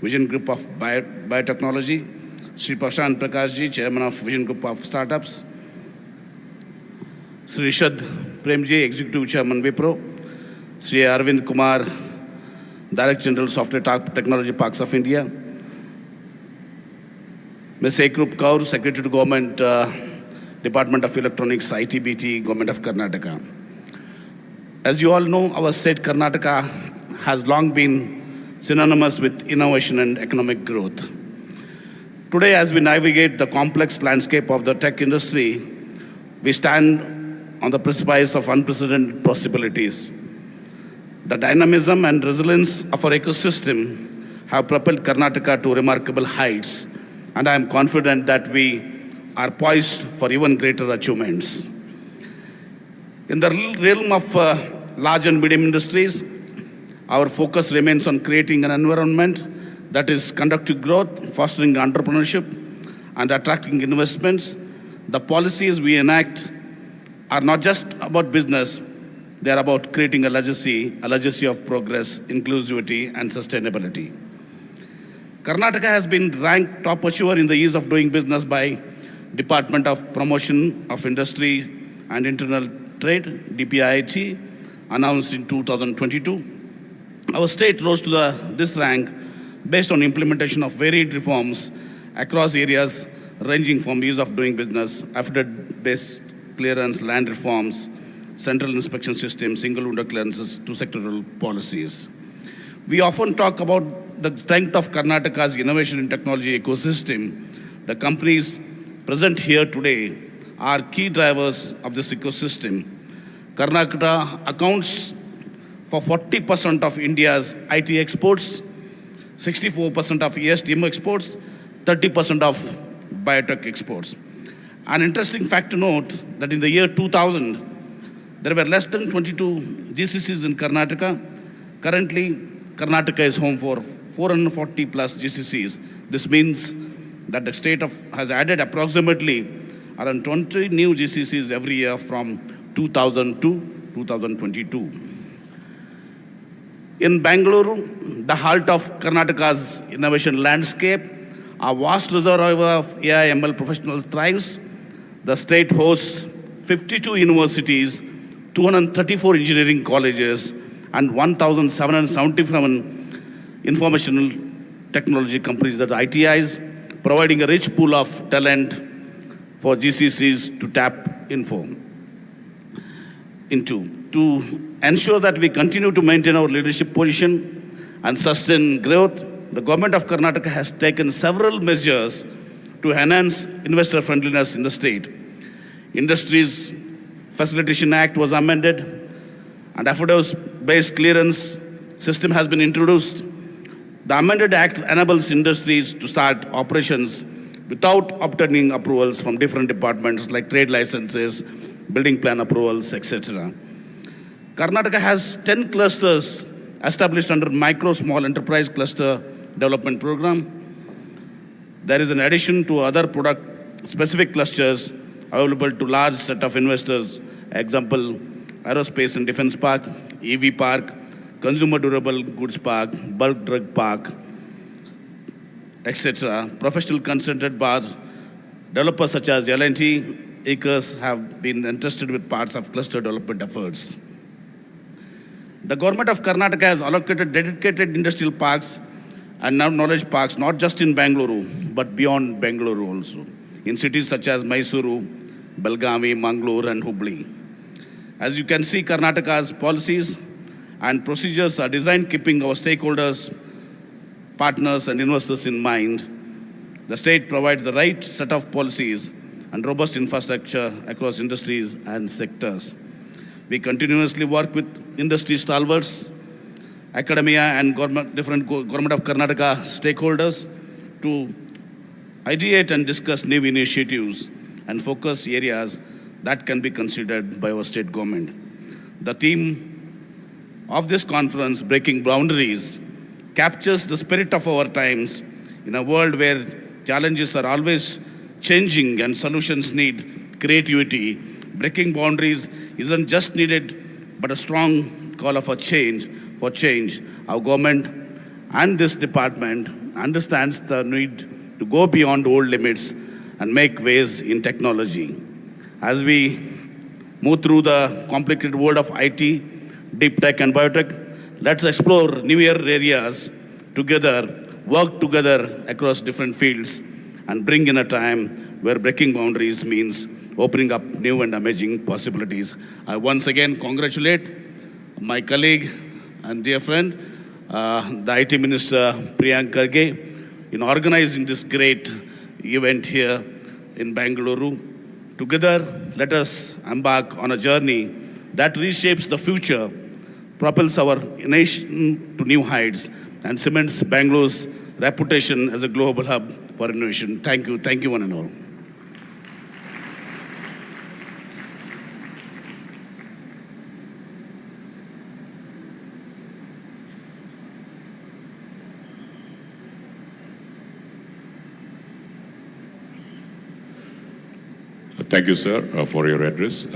Vision Group of Biotechnology, Sri Prashant Prakashji, Chairman of Vision Group of Startups, Sri Rishad Premji, Executive Chairman Wipro, Sri Arvind Kumar, Director General Software Technology Parks of India, Ms. Ekrup Kaur, Secretary to Government, Department of Electronics, ITBT, Government of Karnataka. As you all know, our state Karnataka has long been synonymous with innovation and economic growth. Today, as we navigate the complex landscape of the tech industry, we stand on the precipice of unprecedented possibilities. The dynamism and resilience of our ecosystem have propelled Karnataka to remarkable heights, and I am confident that we are poised for even greater achievements. In the realm of large and medium industries, our focus remains on creating an environment that is conducive growth, fostering entrepreneurship, and attracting investments. The policies we enact are not just about business, they are about creating a legacy of progress, inclusivity, and sustainability. Karnataka has been ranked top achiever in the ease of doing business by Department of Promotion of Industry and Internal Trade, DPIIT, announced in 2022. Our state rose to this rank based on implementation of varied reforms across areas ranging from ease of doing business, affidavit-based clearance, land reforms, central inspection system, single window clearances to sectoral policies. We often talk about the strength of Karnataka's innovation and technology ecosystem. The companies present here today are key drivers of this ecosystem. Karnataka accounts for 40% of India's IT exports, 64% of ESDM exports, 30% of biotech exports. An interesting fact to note that in the year 2000, there were less than 22 GCCs in Karnataka. Currently, Karnataka is home for 440 plus GCCs. This means that the state has added approximately around 20 new GCCs every year from 2000 to 2022. In Bengaluru, the heart of Karnataka's innovation landscape, a vast reservoir of AI ML professionals thrives. The state hosts 52 universities, 234 engineering colleges, and 1,777 informational technology companies, that ITIs, providing a rich pool of talent for GCCs to tap into. To ensure that we continue to maintain our leadership position and sustain growth, the government of Karnataka has taken several measures to enhance investor friendliness in the state. Industries Facilitation Act was amended, and affidavit-based clearance system has been introduced. The amended act enables industries to start operations without obtaining approvals from different departments like trade licenses, building plan approvals, etc. Karnataka has 10 clusters established under Micro Small Enterprise Cluster Development Program. There is an addition to other product-specific clusters available to large set of investors. Example, Aerospace and Defense Park, EV Park, Consumer Durable Goods Park, Bulk Drug Park, etc. Professional consented bars, developers such as L&T, Acres have been entrusted with parts of cluster development efforts. The government of Karnataka has allocated dedicated industrial parks and knowledge parks, not just in Bengaluru, but beyond Bengaluru also, in cities such as Mysuru, Belgavi, Mangalore, and Hubli. As you can see, Karnataka's policies and procedures are designed keeping our stakeholders, partners, and investors in mind. The state provides the right set of policies and robust infrastructure across industries and sectors. We continuously work with industry stalwarts, academia, and different government of Karnataka stakeholders to ideate and discuss new initiatives and focus areas that can be considered by our state government. The theme of this conference, Breaking Boundaries, captures the spirit of our times in a world where Challenges are always changing and solutions need creativity. Breaking boundaries isn't just needed, but a strong call for change. Our government and this department understands the need to go beyond old limits and make waves in technology. As we move through the complicated world of IT, deep tech and biotech, let's explore newer areas together, work together across different fields, and bring in a time where breaking boundaries means opening up new and amazing possibilities. I once again congratulate my colleague and dear friend, the IT Minister Priyank Kharge, in organizing this great event here in Bengaluru. Together, let us embark on a journey that reshapes the future, propels our nation to new heights, and cements Bangaluru's reputation as a global hub for innovation. Thank you one and all. Thank you, sir, for your address.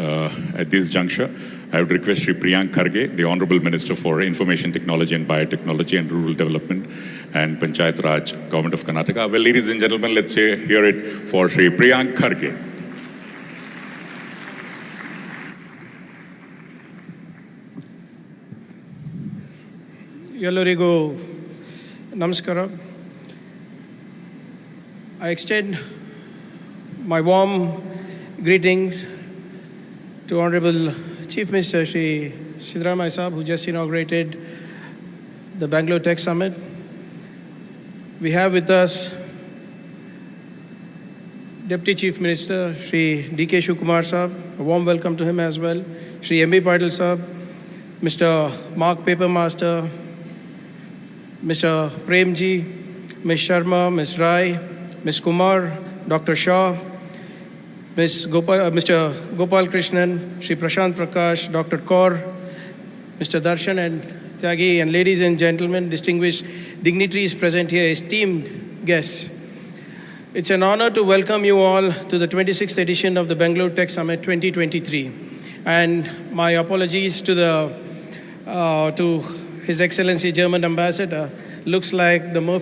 At this juncture, I would request Shri Priyank Kharge, the Honorable Minister for Information Technology and Biotechnology and Rural Development and Panchayat Raj, Government of Karnataka. Well, ladies and gentlemen, let's hear it for Shri Priyank Kharge. ಎಲ್ಲರಿಗೂ ನಮಸ್ಕಾರ. I extend my warm greetings to Honorable Chief Minister Shri Siddaramaiah Sahab, who just inaugurated the Bangalore Tech Summit. We have with us Deputy Chief Minister Shri D.K. Shivakumar Sahab. A warm welcome to him as well. Shri M.B. Patil Sahab, Mr. Mark Papermaster, Mr. Premji, Ms. Sharma, Ms. Rai, Ms. Kumar, Dr. Shah, Mr. Gopal Krishnan, Shri Prashant Prakash, Dr. Kaur, Mr. Darshan and Tyagi, and ladies and gentlemen, distinguished dignitaries present here, esteemed guests. It's an honor to welcome you all to the 26th edition of the Bangalore Tech Summit 2023. And my apologies to His Excellency German Ambassador. Looks like the